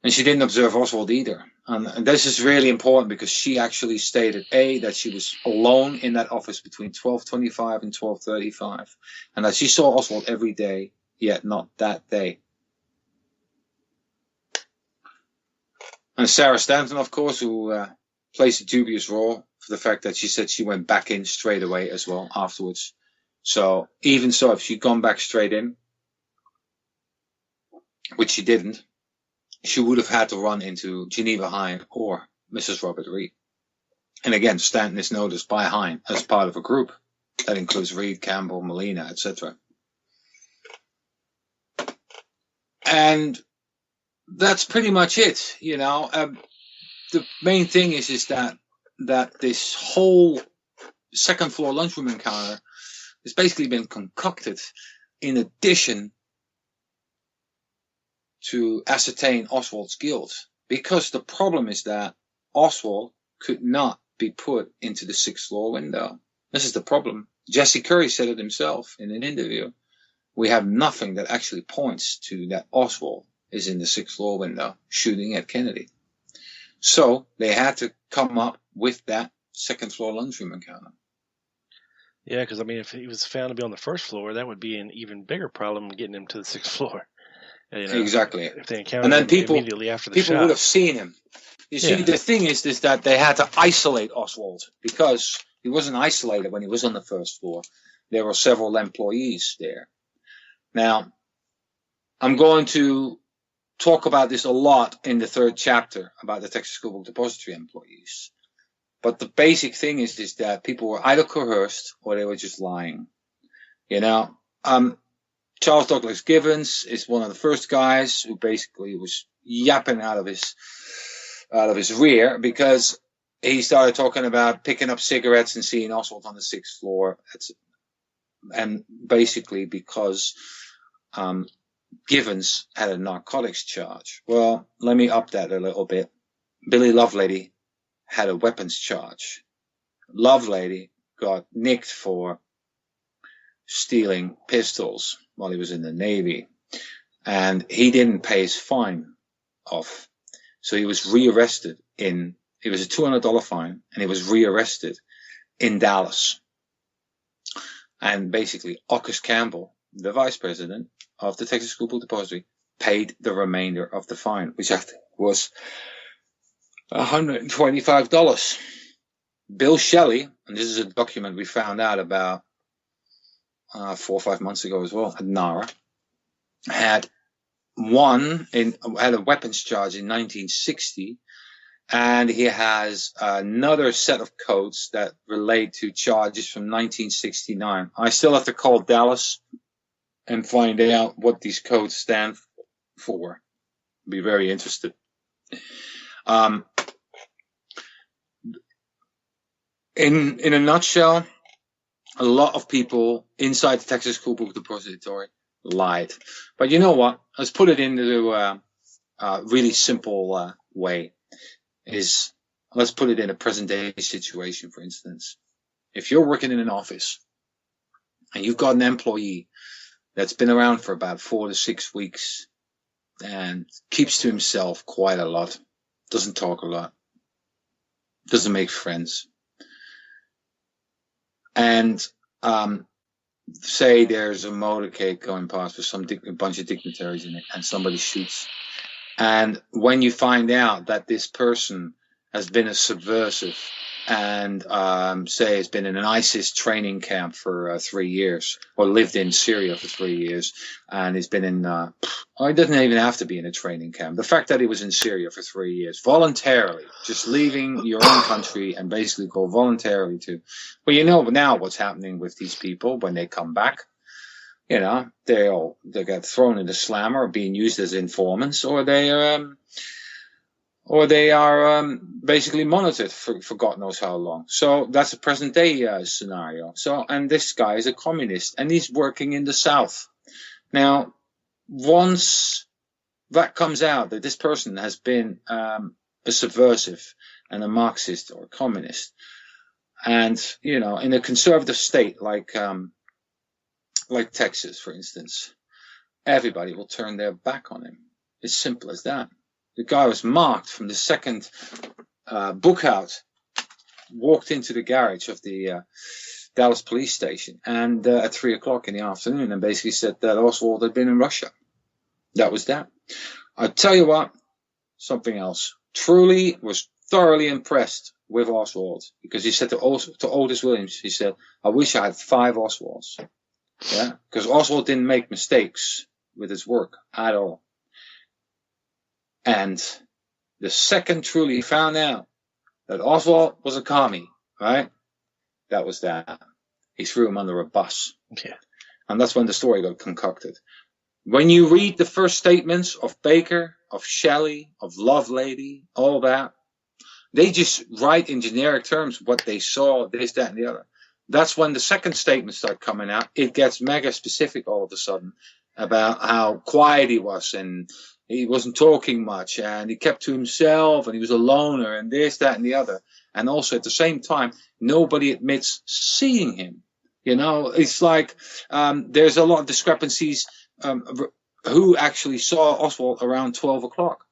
And she didn't observe Oswald either. And this is really important because she actually stated, that she was alone in that office between 12:25 and 12:35, and that she saw Oswald every day, yet not that day. And Sarah Stanton, of course, who plays a dubious role for the fact that she said she went back in straight away as well afterwards. So even so, if she'd gone back straight in, which she didn't, she would have had to run into Geneva Hine or Mrs. Robert Reed. And again, Stanton is noticed by Hine as part of a group that includes Reed, Campbell, Molina, etc. And that's pretty much it, you know. The main thing is that this whole second floor lunchroom encounter has basically been concocted in addition to ascertain Oswald's guilt, because the problem is that Oswald could not be put into the sixth floor window. This is the problem. Jesse Curry said it himself in an interview. We have nothing that actually points to that Oswald is in the sixth floor window shooting at Kennedy. So they had to come up with that second floor lunchroom encounter. Yeah, because I mean, if he was found to be on the first floor, that would be an even bigger problem getting him to the sixth floor. You know, exactly. If they encountered and then him people, immediately after the shot. People would have seen him. You see, Yeah. the thing is that they had to isolate Oswald because he wasn't isolated when he was on the first floor. There were several employees there. Now, I'm going to talk about this a lot in the third chapter about the Texas School Book Depository employees. But the basic thing is that people were either coerced or they were just lying. You know, Charles Douglas Givens is one of the first guys who basically was yapping out of his rear because he started talking about picking up cigarettes and seeing Oswald on the sixth floor. And basically because Givens had a narcotics charge. Well, let me up that a little bit. Billy Lovelady had a weapons charge. Lovelady got nicked for stealing pistols while he was in the Navy, and he didn't pay his fine off, so he was rearrested it was a $200 fine, and he was rearrested in Dallas. And basically August Campbell, the vice president of the Texas School Book Depository, paid the remainder of the fine, which I think was $125. Bill Shelley, and this is a document we found out about 4 or 5 months ago as well at NARA, had a weapons charge in 1960, and he has another set of codes that relate to charges from 1969. I still have to call Dallas and find out what these codes stand for. I'd be very interested. In a nutshell, a lot of people inside the Texas School Book Depository lied. But you know what? Let's put it into a really simple way. Let's put it in a present-day situation, for instance. If you're working in an office and you've got an employee that's been around for about 4 to 6 weeks and keeps to himself quite a lot, doesn't talk a lot, doesn't make friends, and say there's a motorcade going past with a bunch of dignitaries in it, and somebody shoots. And when you find out that this person has been a subversive and say has been in an ISIS training camp for 3 years, or lived in Syria for 3 years, and he's been in, he doesn't even have to be in a training camp. The fact that he was in Syria for 3 years, voluntarily, just leaving your own country and basically go voluntarily to, well, you know now what's happening with these people when they come back. You know, they get thrown in the slammer, being used as informants, or they are basically monitored for God knows how long. So that's a present day scenario. So, and this guy is a communist, and he's working in the South. Now, once that comes out that this person has been a subversive and a Marxist or a communist, and you know, in a conservative state like Texas, for instance, everybody will turn their back on him. It's simple as that. The guy was marked from the second book out, walked into the garage of the Dallas police station, and at 3 o'clock in the afternoon, and basically said that Oswald had been in Russia. That was that. I tell you what, something else. Truly was thoroughly impressed with Oswald, because he said to Otis Williams, he said, I wish I had 5 Oswalds. Yeah, because Oswald didn't make mistakes with his work at all. And the second Truly found out that Oswald was a commie, right? That was that. He threw him under a bus. Yeah. And that's when the story got concocted. When you read the first statements of Baker, of Shelley, of Lovelady, all that, they just write in generic terms what they saw, this, that, and the other. That's when the second statements start coming out. It gets mega specific all of a sudden about how quiet he was, and he wasn't talking much, and he kept to himself, and he was a loner, and this, that, and the other. And also at the same time, nobody admits seeing him. You know, it's like there's a lot of discrepancies. Who actually saw Oswald around 12 o'clock?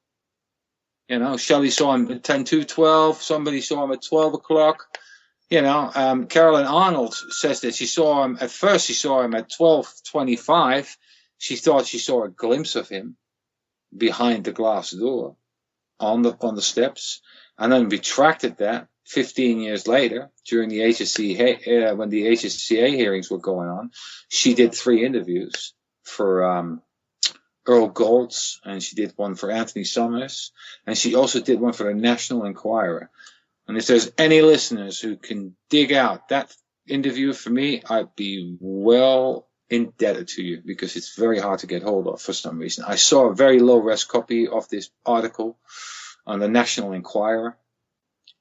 You know, Shelley saw him at 10 to 12. Somebody saw him at 12 o'clock. You know, Carolyn Arnold says that she saw him at 12:25. She thought she saw a glimpse of him behind the glass door on the steps, and then retracted that 15 years later during the HSCA when the HSCA hearings were going on. She did 3 interviews for Earl Golds, and she did one for Anthony Summers, and she also did one for the National Enquirer. And if there's any listeners who can dig out that interview for me, I'd be well indebted to you, because it's very hard to get hold of for some reason. I saw a very low-res copy of this article on the National Enquirer,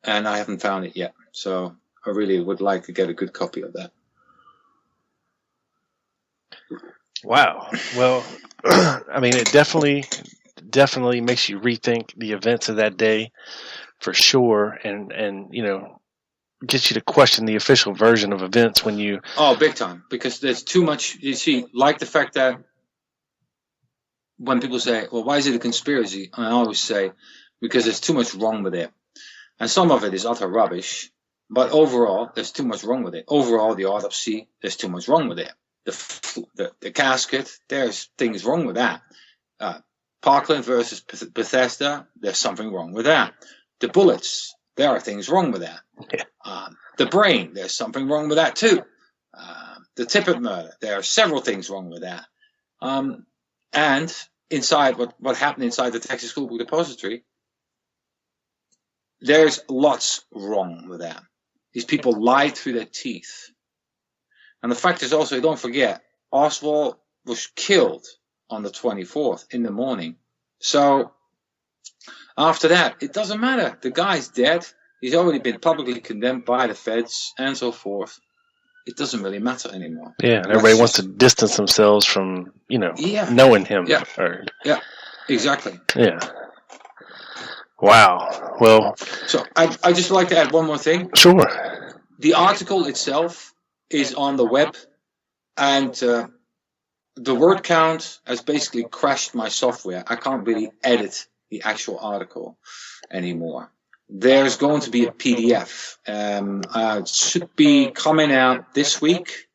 and I haven't found it yet. So I really would like to get a good copy of that. Wow. Well, I mean, it definitely makes you rethink the events of that day, for sure, and you know, gets you to question the official version of events when you... Oh, big time, because there's too much. You see, like the fact that when people say, well, why is it a conspiracy? And I always say, because there's too much wrong with it. And some of it is utter rubbish, but overall, there's too much wrong with it. Overall, the autopsy, there's too much wrong with it. The casket, there's things wrong with that. Parkland versus Bethesda, there's something wrong with that. The bullets, there are things wrong with that. Yeah. The brain, there's something wrong with that too. The Tippett murder, there are several things wrong with that. And inside what happened inside the Texas School Book Depository, there's lots wrong with that. These people lied through their teeth. And the fact is also, don't forget, Oswald was killed on the 24th in the morning. So after that, it doesn't matter. The guy's dead. He's already been publicly condemned by the feds and so forth. It doesn't really matter anymore. Yeah, and everybody wants to distance themselves from, you know, knowing him. Yeah, or, yeah, exactly. Yeah. Wow. Well, so I just like to add one more thing. Sure. The article itself is on the web, and the word count has basically crashed my software. I can't really edit the actual article anymore. There's going to be a PDF. It should be coming out this week.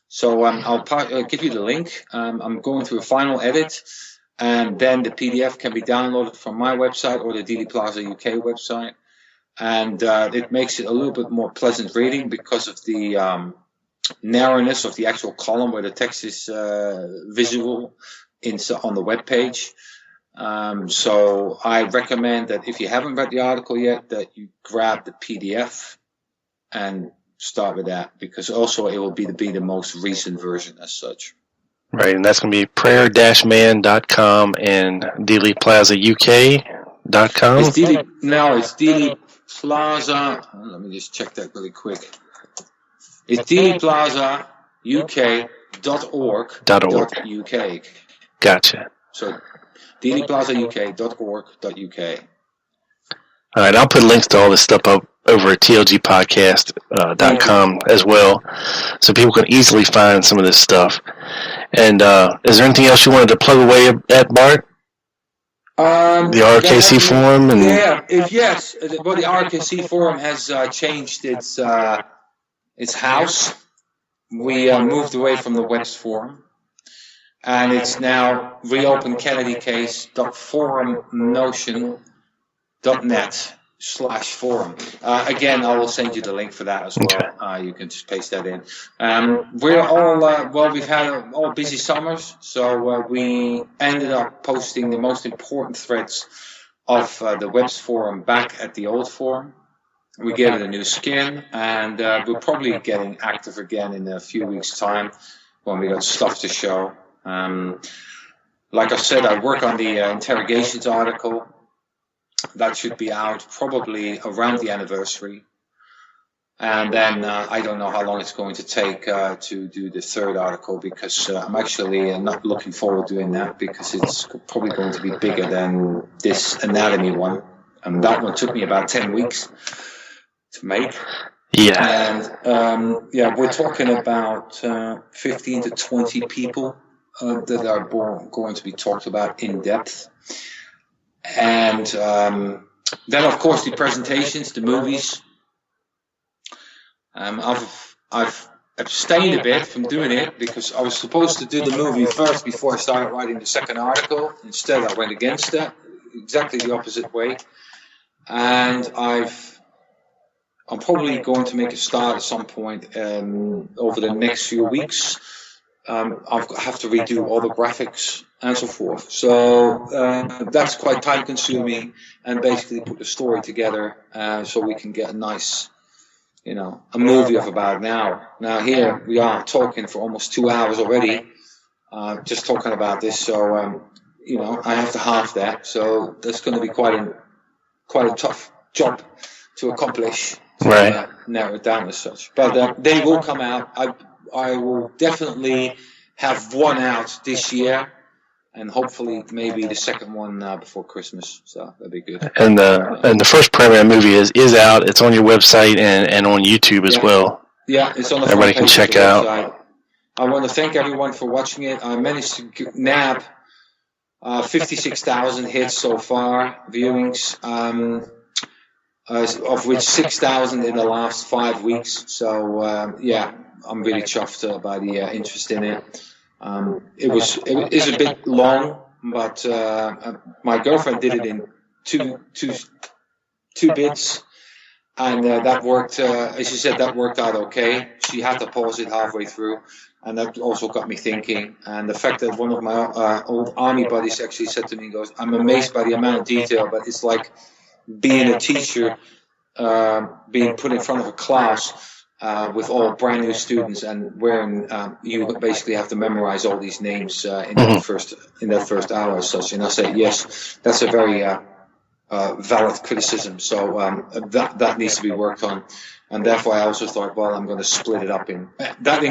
So I'll give you the link. I'm going through a final edit, and then the PDF can be downloaded from my website or the Dealey Plaza UK website. and it makes it a little bit more pleasant reading because of the narrowness of the actual column where the text is visible on the web page. So I recommend that if you haven't read the article yet, that you grab the PDF and start with that, because also it will be the most recent version as such. Right, and that's going to be prayer-man.com and dealeyplazauk.com. It's Dealey Plaza. Let me just check that really quick. It's dealeyplazauk.org.uk. Gotcha. So dealeyplazauk.org.uk. All right, I'll put links to all this stuff up over at tlgpodcast.com as well, so people can easily find some of this stuff. And is there anything else you wanted to plug away at, Bart? The RKC forum? And yes. Well, the RKC forum has changed its house. We moved away from the Web's forum, and it's now reopenkennedycase.forumnotion.net/forum. Again, I will send you the link for that as well. Okay. You can just paste that in. We're all, we've had all busy summers, so we ended up posting the most important threads of the Web's forum back at the old forum. We gave it a new skin, and we're probably getting active again in a few weeks' time when we got stuff to show. Like I said, I work on the interrogations article. That should be out probably around the anniversary. And then I don't know how long it's going to take to do the third article, because I'm actually not looking forward to doing that, because it's probably going to be bigger than this anatomy one. And that one took me about 10 weeks to make. yeah. And we're talking about 15 to 20 people that are going to be talked about in depth. And then, of course, the presentations, the movies. I've abstained a bit from doing it because I was supposed to do the movie first before I started writing the second article. Instead, I went against that, exactly the opposite way. And I'm probably going to make a start at some point over the next few weeks. I'll have to redo all the graphics and so forth. So that's quite time consuming, and basically put the story together so we can get a nice, a movie of about an hour. Now here we are talking for almost 2 hours already, just talking about this. So, I have to halve that. So that's going to be quite a tough job to accomplish. To narrow it down as such. But they will come out. I will definitely have one out this year, and hopefully maybe the second one before Christmas. So that'd be good. And the first Prayer-Man movie is out. It's on your website and on YouTube as well. Yeah, it's on the Everybody front can page check of the out. website. I want to thank everyone for watching it. I managed to nab 56,000 hits so far, viewings. Of which 6,000 in the last 5 weeks. So I'm really chuffed by the interest in it. It is a bit long, but my girlfriend did it in two bits, and that worked. As she said, that worked out okay. She had to pause it halfway through, and that also got me thinking. And the fact that one of my old army buddies actually said to me, he goes, "I'm amazed by the amount of detail, but it's like being a teacher, being put in front of a class with all brand new students, and wherein you basically have to memorize all these names in that first hour as such." And I say, yes, that's a very valid criticism. So that needs to be worked on. And therefore, I also thought, well, I'm going to split it up in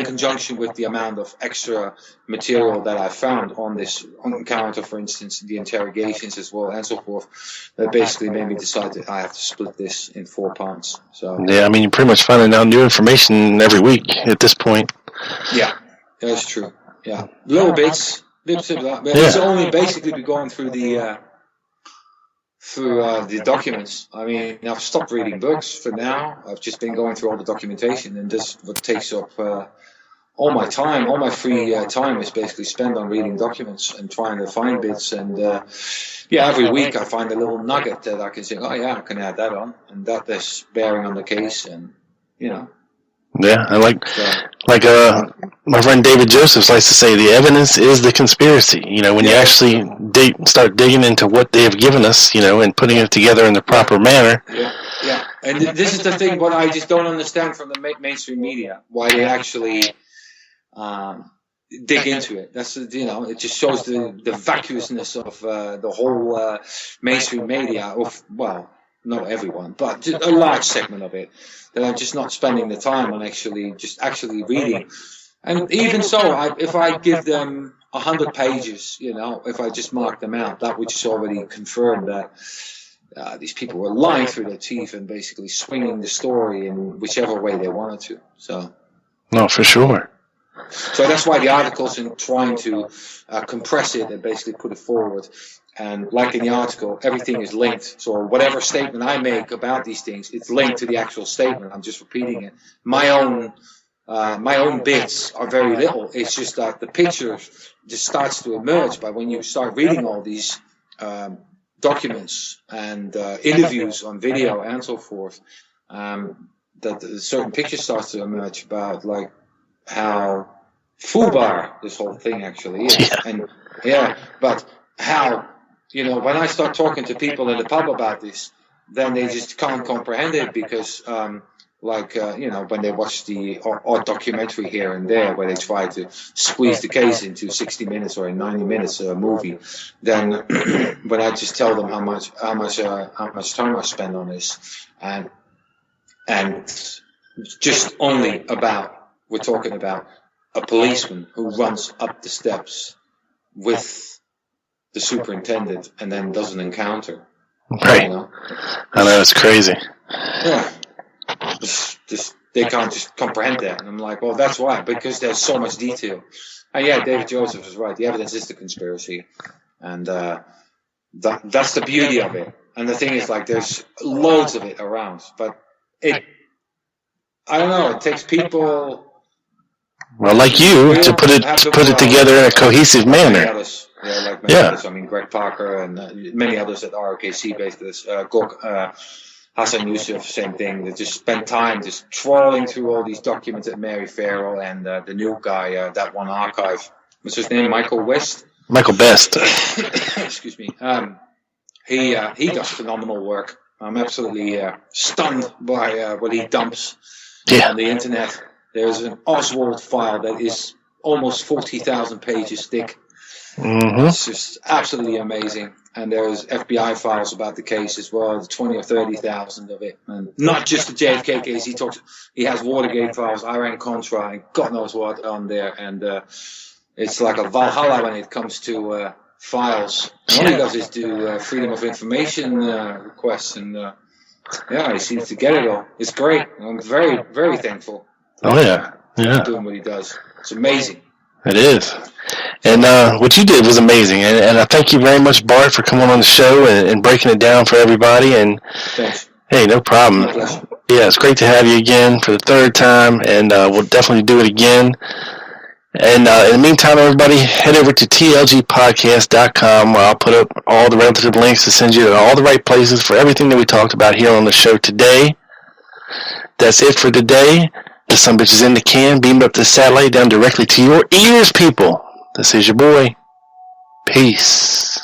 conjunction with the amount of extra material that I found on this character, for instance, the interrogations as well, and so forth. That basically made me decide that I have to split this in 4 parts. So Yeah, I mean, you're pretty much finding out new information every week at this point. Yeah, that's true. Yeah, little bits, but it's only basically be going through the documents. I mean, I've stopped reading books for now. I've just been going through all the documentation, and this what takes up all my time, all my free time is basically spent on reading documents and trying to find bits. And every week I find a little nugget that I can say, oh yeah, I can add that on, and that is bearing on the case, and Yeah, I like my friend David Josephs likes to say, the evidence is the conspiracy. When you actually start digging into what they have given us, and putting it together in the proper manner. Yeah. And this is the thing, what I just don't understand from the mainstream media, why they actually dig into it. That's it just shows the vacuousness of the whole mainstream media. Not everyone, but a large segment of it. That I'm just not spending the time on actually reading. And even so, if I give them 100 pages, if I just mark them out, that would just already confirm that these people were lying through their teeth and basically swinging the story in whichever way they wanted to. So. No, for sure. So that's why the articles in trying to compress it and basically put it forward. And like in the article, everything is linked. So whatever statement I make about these things, it's linked to the actual statement. I'm just repeating it. My own bits are very little. It's just that the picture just starts to emerge by when you start reading all these documents and interviews on video and so forth. That a certain picture starts to emerge about like how foobar this whole thing actually is. And but how, when I start talking to people in the pub about this, then they just can't comprehend it because, when they watch the odd documentary here and there where they try to squeeze the case into 60 minutes or in 90 minutes a movie, then when I just tell them how much time I spend on this, and just only we're talking about a policeman who runs up the steps with the superintendent and then does an encounter. Right. I know, it's crazy. Yeah. They can't just comprehend that. And I'm like, well, that's why, because there's so much detail. And David Joseph is right. The evidence is the conspiracy. And that's the beauty of it. And the thing is, like, there's loads of it around. But I don't know, it takes people... Well, like you, to put it together in a cohesive manner. Others, many others. I mean, Greg Parker and many others at ROKC based this. Hassan Youssef, same thing. They just spent time just trawling through all these documents at Mary Farrell and the new guy, that one archive. What's his name? Michael West? Michael Best. Excuse me. He does phenomenal work. I'm absolutely stunned by what he dumps on the internet. There's an Oswald file that is almost 40,000 pages thick. Mm-hmm. It's just absolutely amazing. And there's FBI files about the case as well, 20 or 30,000 of it. And not just the JFK case. He has Watergate files, Iran-Contra, and God knows what on there. And it's like a Valhalla when it comes to files. And all he does is do freedom of information requests. And he seems to get it all. It's great. I'm very, very thankful. Oh, yeah. Doing what he does. It's amazing. It is. And what you did was amazing. And I thank you very much, Bart, for coming on the show and breaking it down for everybody. And thanks. Hey, no problem. Yeah, it's great to have you again for the third time. And we'll definitely do it again. And in the meantime, everybody, head over to tlgpodcast.com where I'll put up all the relative links to send you to all the right places for everything that we talked about here on the show today. That's it for today. The sumbitch is in the can, beamed up the satellite down directly to your ears, people. This is your boy. Peace.